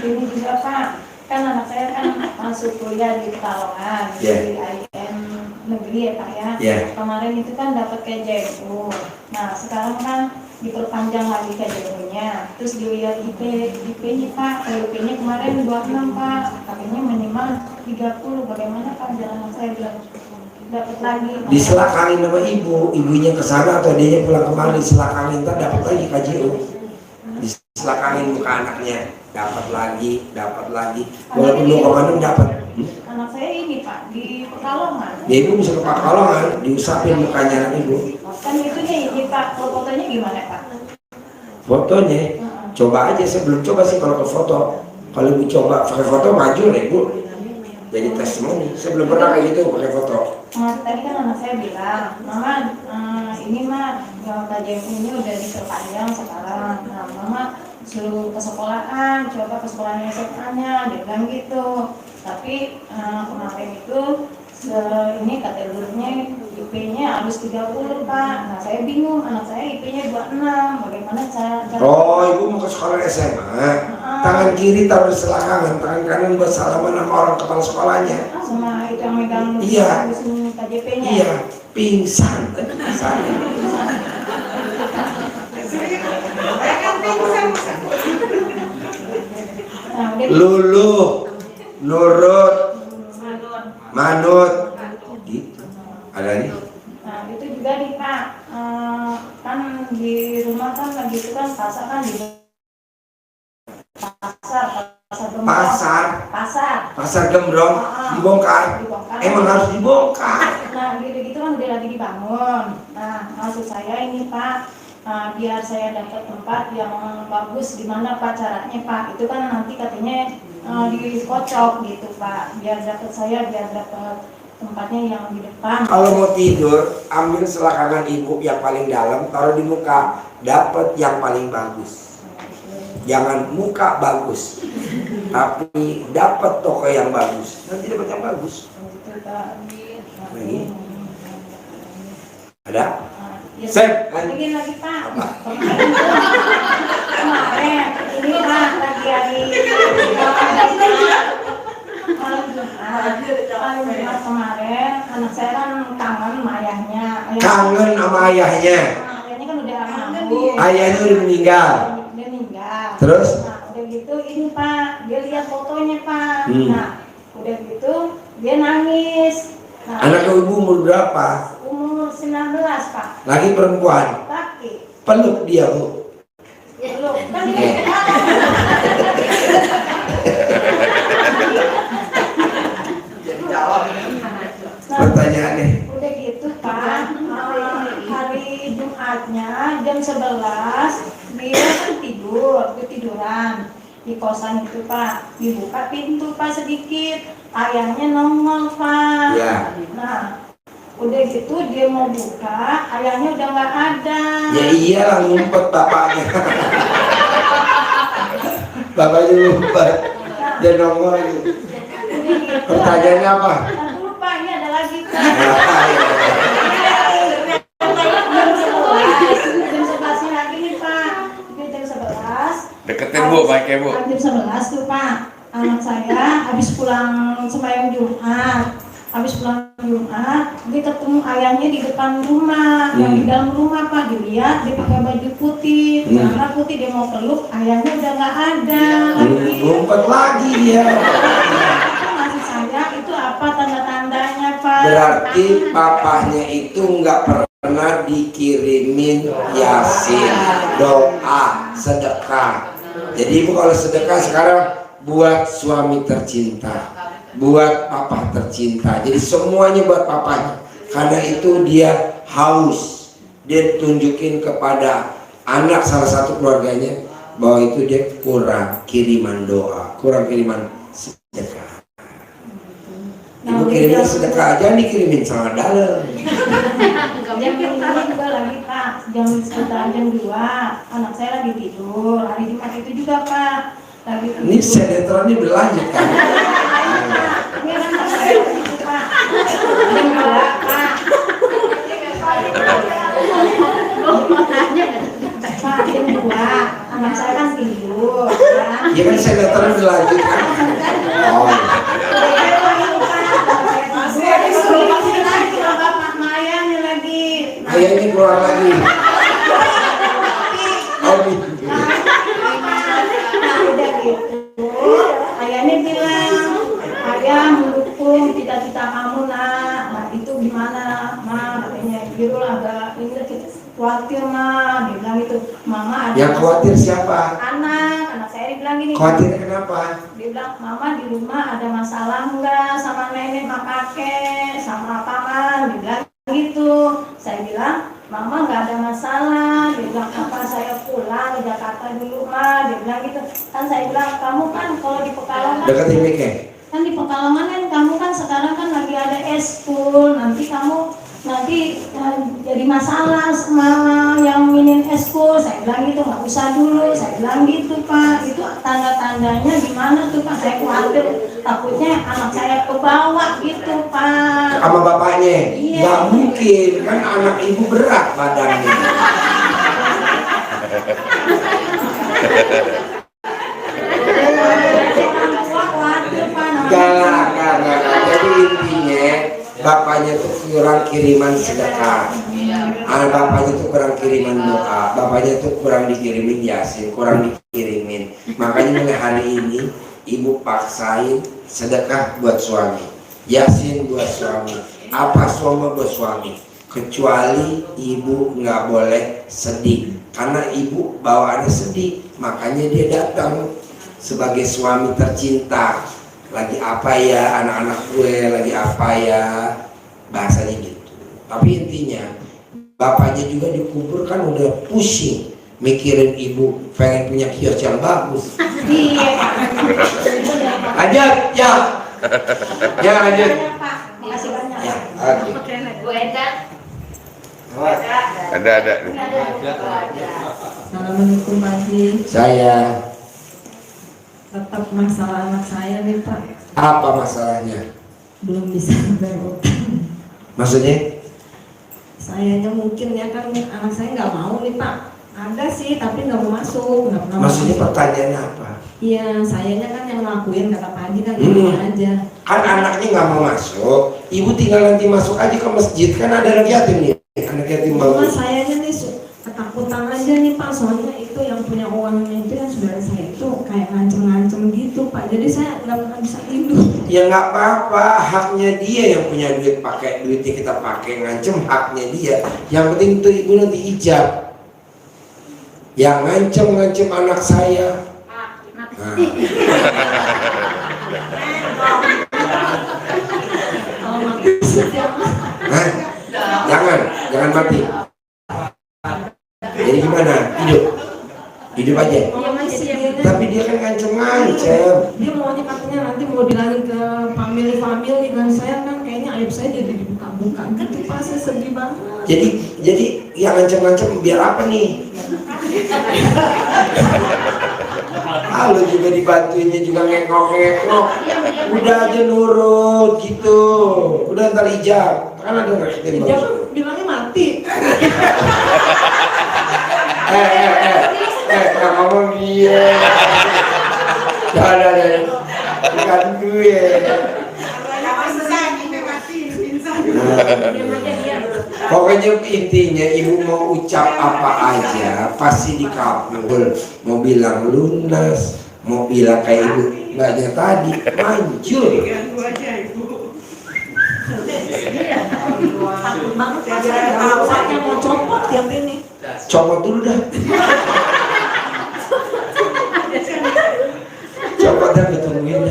Ini juga Pak, kan anak saya kan masuk kuliah di Pekalongan, di IM negeri ya Pak ya. Kemarin itu kan dapat KJU. Nah sekarang kan diperpanjang lagi KJU-nya. Terus dilihat IP-nya Pak, IP-nya kemarin 26 Pak, katanya minimal 30. Bagaimana Pak jalan saya bilang dapat lagi? Diselakangin sama ibu, ibunya kesana atau dia pulang kembali selakangin, ntar dapat lagi KJU. Diselakangin ke anaknya, dapat lagi. Walaupun 2,6 dapat. Anak saya ini Pak di Pekalongan. Ya ibu bisa ke Pekalongan, diusapin mukanya anak ibu. Kan itunya ini Pak, fotonya gimana Pak? Fotonya, coba aja, saya belum coba sih kalau ke foto. Kalau ibu coba pakai foto maju lah ibu. Jadi testimoni, saya belum pernah kayak gitu pakai foto. Tadi kan anak saya bilang, Mama ini mah KJM ini udah diperpanjang sekarang. Nah Mama suruh ke sekolahan, coba ke sekolahan SMA-nya, dia bilang gitu. Tapi kemarin itu ini kata gurunya IP-nya harus 30 Pak. Nah saya bingung, anak saya IP-nya 26. Bagaimana cara? Oh ibu mau ke sekolah SMA, tangan kiri taruh di selangkangan, tangan kanan buat salaman sama orang kepala sekolahnya. Sama itu yang megang Iya. KJP-nya. Iya, pingsan. Luluh, nurut, manut, gitu. Ada nih? Nah itu juga nih Pak, kan di rumah kan lagi itu kan pasar kan di pasar Gembrong dibongkar. Emang harus dibongkar. Nah gitu kan udah lagi dibangun. Nah maksud saya ini Pak, biar saya dapat tempat yang bagus, gimana Pak caranya Pak? Itu kan nanti katanya dikocok gitu Pak, biar dapat tempatnya yang di depan. Kalau mau tidur, ambil selangkangan ibu yang paling dalam, taruh di muka, dapat yang paling bagus. Jangan muka bagus, tapi dapat toko yang bagus. Nanti dapat yang bagus. Lagi? Ada? Sep, Lagi Pak. Kemarin ini Pak lagi hari Jumat kemarin, anak saya kan kangen sama ayahnya. Kangen sama ayahnya. Ayahnya kan udah mampu. Ayahnya udah meninggal. Dia meninggal. Terus? Nah, udah gitu ini Pak, dia lihat fotonya Pak. Nah, udah gitu dia nangis. Nah, anak ibu umur berapa? Umur 19 Pak. Laki perempuan? Laki. Peluk dia bu. Peluk. Kan dia Pertanyaannya. udah gitu Pak, hari Jumatnya jam 11 dia kan tiduran di kosan itu Pak, dibuka pintu Pak sedikit, ayahnya nongol Pak. Nah udah gitu dia mau buka, ayahnya udah nggak ada. Ya iyalah ngumpet bapaknya. Bapaknya ngumpet dan nongol. Pertanyaannya apa? Lupa, ini ada lagi Pak. Jam 11 lagi nih Pak. Jam 11. Deketin Bu, pakai Bu. Jam 11 tuh Pak, anak saya habis pulang sembahyang Jumat. Habis pulang Jumat, dia ketemu ayahnya di depan rumah, yang di dalam rumah Pak, dilihat dia pakai baju putih, celana putih, dia mau peluk, ayahnya udah nggak ada. Ngumpet lagi dia. Itu maksud saya, itu apa tanda-tandanya Pak? Berarti papahnya itu nggak pernah dikirimin yasin, doa, sedekah. Jadi Ibu kalau sedekah sekarang buat suami tercinta, buat papa tercinta, jadi semuanya buat papanya. Karena itu dia haus, dia tunjukin kepada anak salah satu keluarganya bahwa itu dia kurang kiriman doa, kurang kiriman sedekah. Ibu kirimin sedekah aja, dikirimin sama dalam. Jam ini juga lagi Pak, sekitar jam 2, anak saya lagi tidur, hari Jumat itu juga Pak. Ini sinetron ini berlanjut kan? Ini anak saya itu Pak, jam 2 Pak. Pak, jam 2, anak saya kan tidur. Ya kan sinetron berlanjut kan? Oh. Ayahnya keluar lagi. Oh gitu. Udah gitu, ayahnya bilang, ayah mendukung cita-cita kamu nak. Nah itu gimana, Ma? Katanya gitu lah, agak ini kita khawatir Ma. Dia bilang gitu, Mama ada. Yang khawatir siapa? Anak saya dibilang gini. Khawatir kenapa? Dia bilang, Mama di rumah ada masalah enggak sama nenek, sama kakek, sama paman? Dia bilang gitu. Saya bilang, Mama nggak ada masalah. Dia bilang, apa saya pulang ke Jakarta dulu Ma. Dia bilang gitu. Kan saya bilang, kamu kan kalau di Pekalongan Deketin Mike. kan di Pekalongan kan kamu kan sekarang kan lagi ada eskul, nanti kamu jadi masalah sama yang minin eskul. Saya bilang gitu, nggak usah dulu. Saya bilang gitu Pak, itu tanda-tandanya gimana tuh Pak? Saya khawatir takutnya anak saya kebawa gitu Pak. Sama bapaknya? Iya. Nggak mungkin, kan anak ibu berat badannya. Enggak. Jadi intinya bapaknya tuh kurang kiriman sedekah, bapaknya tuh kurang kiriman doa, bapaknya tuh kurang dikirimin yasin, kurang dikirimin. Makanya mulai hari ini ibu paksain sedekah buat suami, yasin buat suami, apa semua buat suami. Kecuali ibu nggak boleh sedih, karena ibu bawaannya sedih, makanya dia datang sebagai suami tercinta. Lagi apa ya anak-anak gue, lagi apa ya, bahasanya gitu. Tapi intinya bapaknya juga dikubur kan udah pusing mikirin ibu pengen punya kios yang bagus. Lanjut ya. Ya lanjut. Makasih banyak. Ya, oke. Bu Eda. Ada. Assalamualaikum Pak Haji. Saya. Tetap masalah anak saya nih Pak. Apa masalahnya? Belum bisa bayar utang. Maksudnya? Sayanya mungkin ya kan anak saya nggak mau nih Pak. Ada sih tapi nggak mau masuk. Nggak pernah Maksudnya masuk. pertanyaannya apa? Iya, sayanya kan yang ngelakuin kata Pak Haji kan ini aja. Kan anaknya nggak mau masuk, ibu tinggal nanti masuk aja ke masjid, kan ada anak yatim nih, anak yatim Cuma bagus. sayanya nih ketakutan aja nih Pak, soalnya itu yang punya uangnya itu yang saudara saya itu kayak ngancem-ngancem gitu Pak, jadi saya nggak pernah bisa tidur. Ya nggak apa-apa, haknya dia yang punya duit, pakai duitnya kita pakai ngancem, haknya dia. Yang penting tuh ibu nanti ijab. Yang ngancem anak saya. Nah. Jangan mati. Jadi gimana? Hidup aja. Tapi dia kan ngancem. Dia maunya katanya nanti mau bilangin ke family dan saya kan kayaknya aib saya jadi dibuka-buka. Gitu Pak, saya sedih banget. Jadi yang ngancem biar apa nih? Lu juga dibantuinnya juga ngengok. Udah aja nurut gitu. Udah ntar ijab. Kan ada rekening Ijab bilangnya mati. ngomong dia. Ada. Bukan gue. Pokoknya intinya ibu mau ucap apa aja pasti dikabul. Mau bilang lunas, mau bilang kayak ibu mbaknya tadi, manjur. Saatnya mau copot yang ini. Copot dulu dah. Copot dah, ditungguin.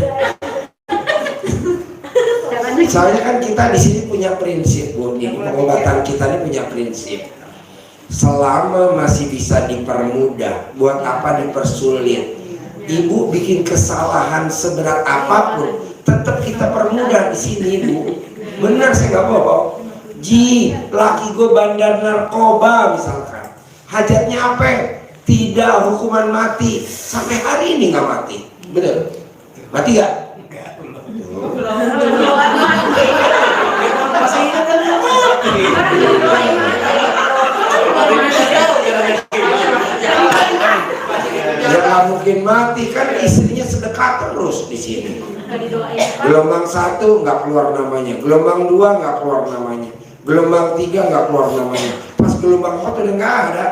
Soalnya kan kita di sini punya prinsip, Bu. Di pengobatan kita ini punya prinsip. Selama masih bisa dipermudah, buat apa dipersulit? Ibu bikin kesalahan seberat apapun, tetap kita permudah di sini, Bu. Benar, saya nggak bohong. Ji, laki gue bandar narkoba misalkan. Hajatnya apa? Tidak hukuman mati. Sampai hari ini nggak mati. Bener? Mati nggak? Ya nggak mungkin mati, kan istrinya sedekah terus di sini. Gelombang 1 nggak keluar namanya, gelombang 2 nggak keluar namanya, gelombang 3 nggak keluar namanya, pas gelombang 4 udah nggak ada.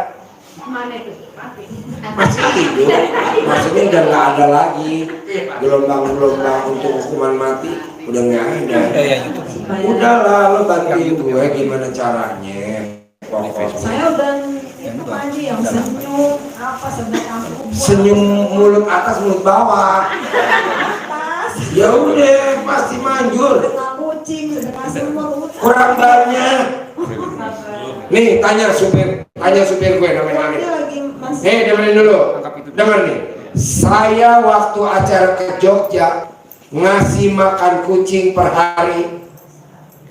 Masih hidup, maksudnya udah nggak ada lagi gelombang-gelombang untuk hukuman mati, udah nggak ada. Udahlah, lo bantuin gue gimana caranya. Saya udah itu aja yang senyum apa sebenarnya senyum mulut atas mulut bawah. Ya udah pasti manjur. Sedekah kucing, sedekah semut. Kurang banyak. Nih tanya supir gue namanya Amit. Dengerin dulu. Dengar nih. Saya waktu acara ke Jogja ngasih makan kucing per hari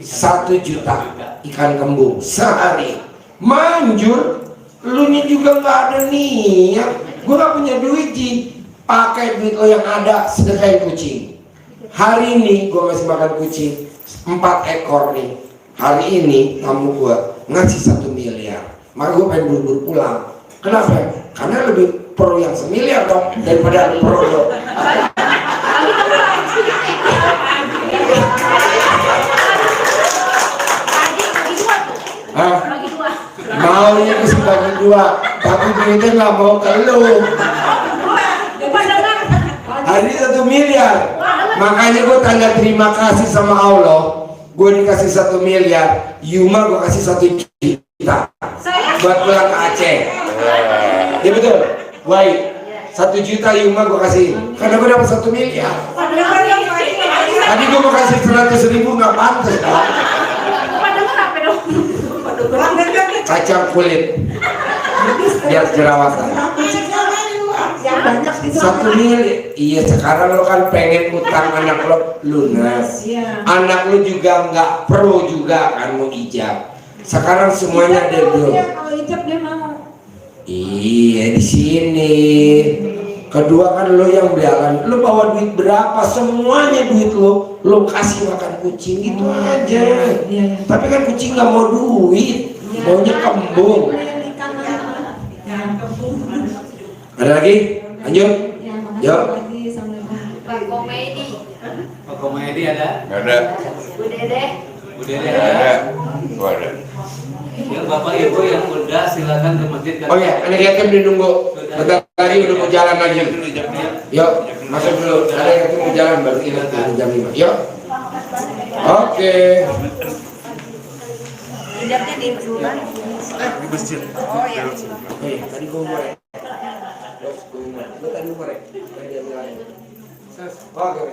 1 juta ikan kembung sehari. Manjur. Lu nya juga nggak ada niat. Gue gak punya duit, Ji. Pakai duit lo yang ada, sedekahin kucing. Hari ini gue ngasih makan kucing 4 ekor nih. Hari ini tamu gue ngasih 1 miliar. Maka gue pengen buru-buru pulang. Kenapa? Karena lebih pro yang 1 miliar dong daripada pro lo. Maunya ke bagi 2, tapi duitnya nggak mau ke lu. Hari 1 miliar. Makanya gue tanda terima kasih sama Allah. Gue dikasih 1 miliar, Yuma gue kasih 1 juta buat pulang ke Aceh. Ya betul, baik. 1 juta Yuma gue kasih, karena gue dapat 1 miliar. Tadi gue mau kasih 100.000 nggak pantas kan? Kacang kulit biar jerawatan. 1 miliar. Iya, sekarang lo kan pengen utang anak lo lunas. Anak lo juga nggak pro juga kan mau ijab. Sekarang semuanya ada dulu. Kalau ijab dia mau. Iya di sini. Kedua kan lo yang belakan. Lo bawa duit berapa? Semuanya duit lo kasih makan kucing gitu aja. Tapi kan kucing nggak mau duit. Maunya kembung. Ada lagi? Lanjut. Yuk. Pak Komedi. Pak Komedi ada? Ada. Bu Dede. Bu Dede Ada. Ada. Yang Bapak Ibu yang udah silakan ke masjid. Oh ya, anak yatim ditunggu. Bentar lagi udah mau jalan lagi. Yuk, masuk dulu. Ada yang mau jalan baru kita jam 5. Yuk. Oke. Ijabnya di mana? Di masjid. Oh ya. Tadi gue mulai. Lu tadi mulai. Oke.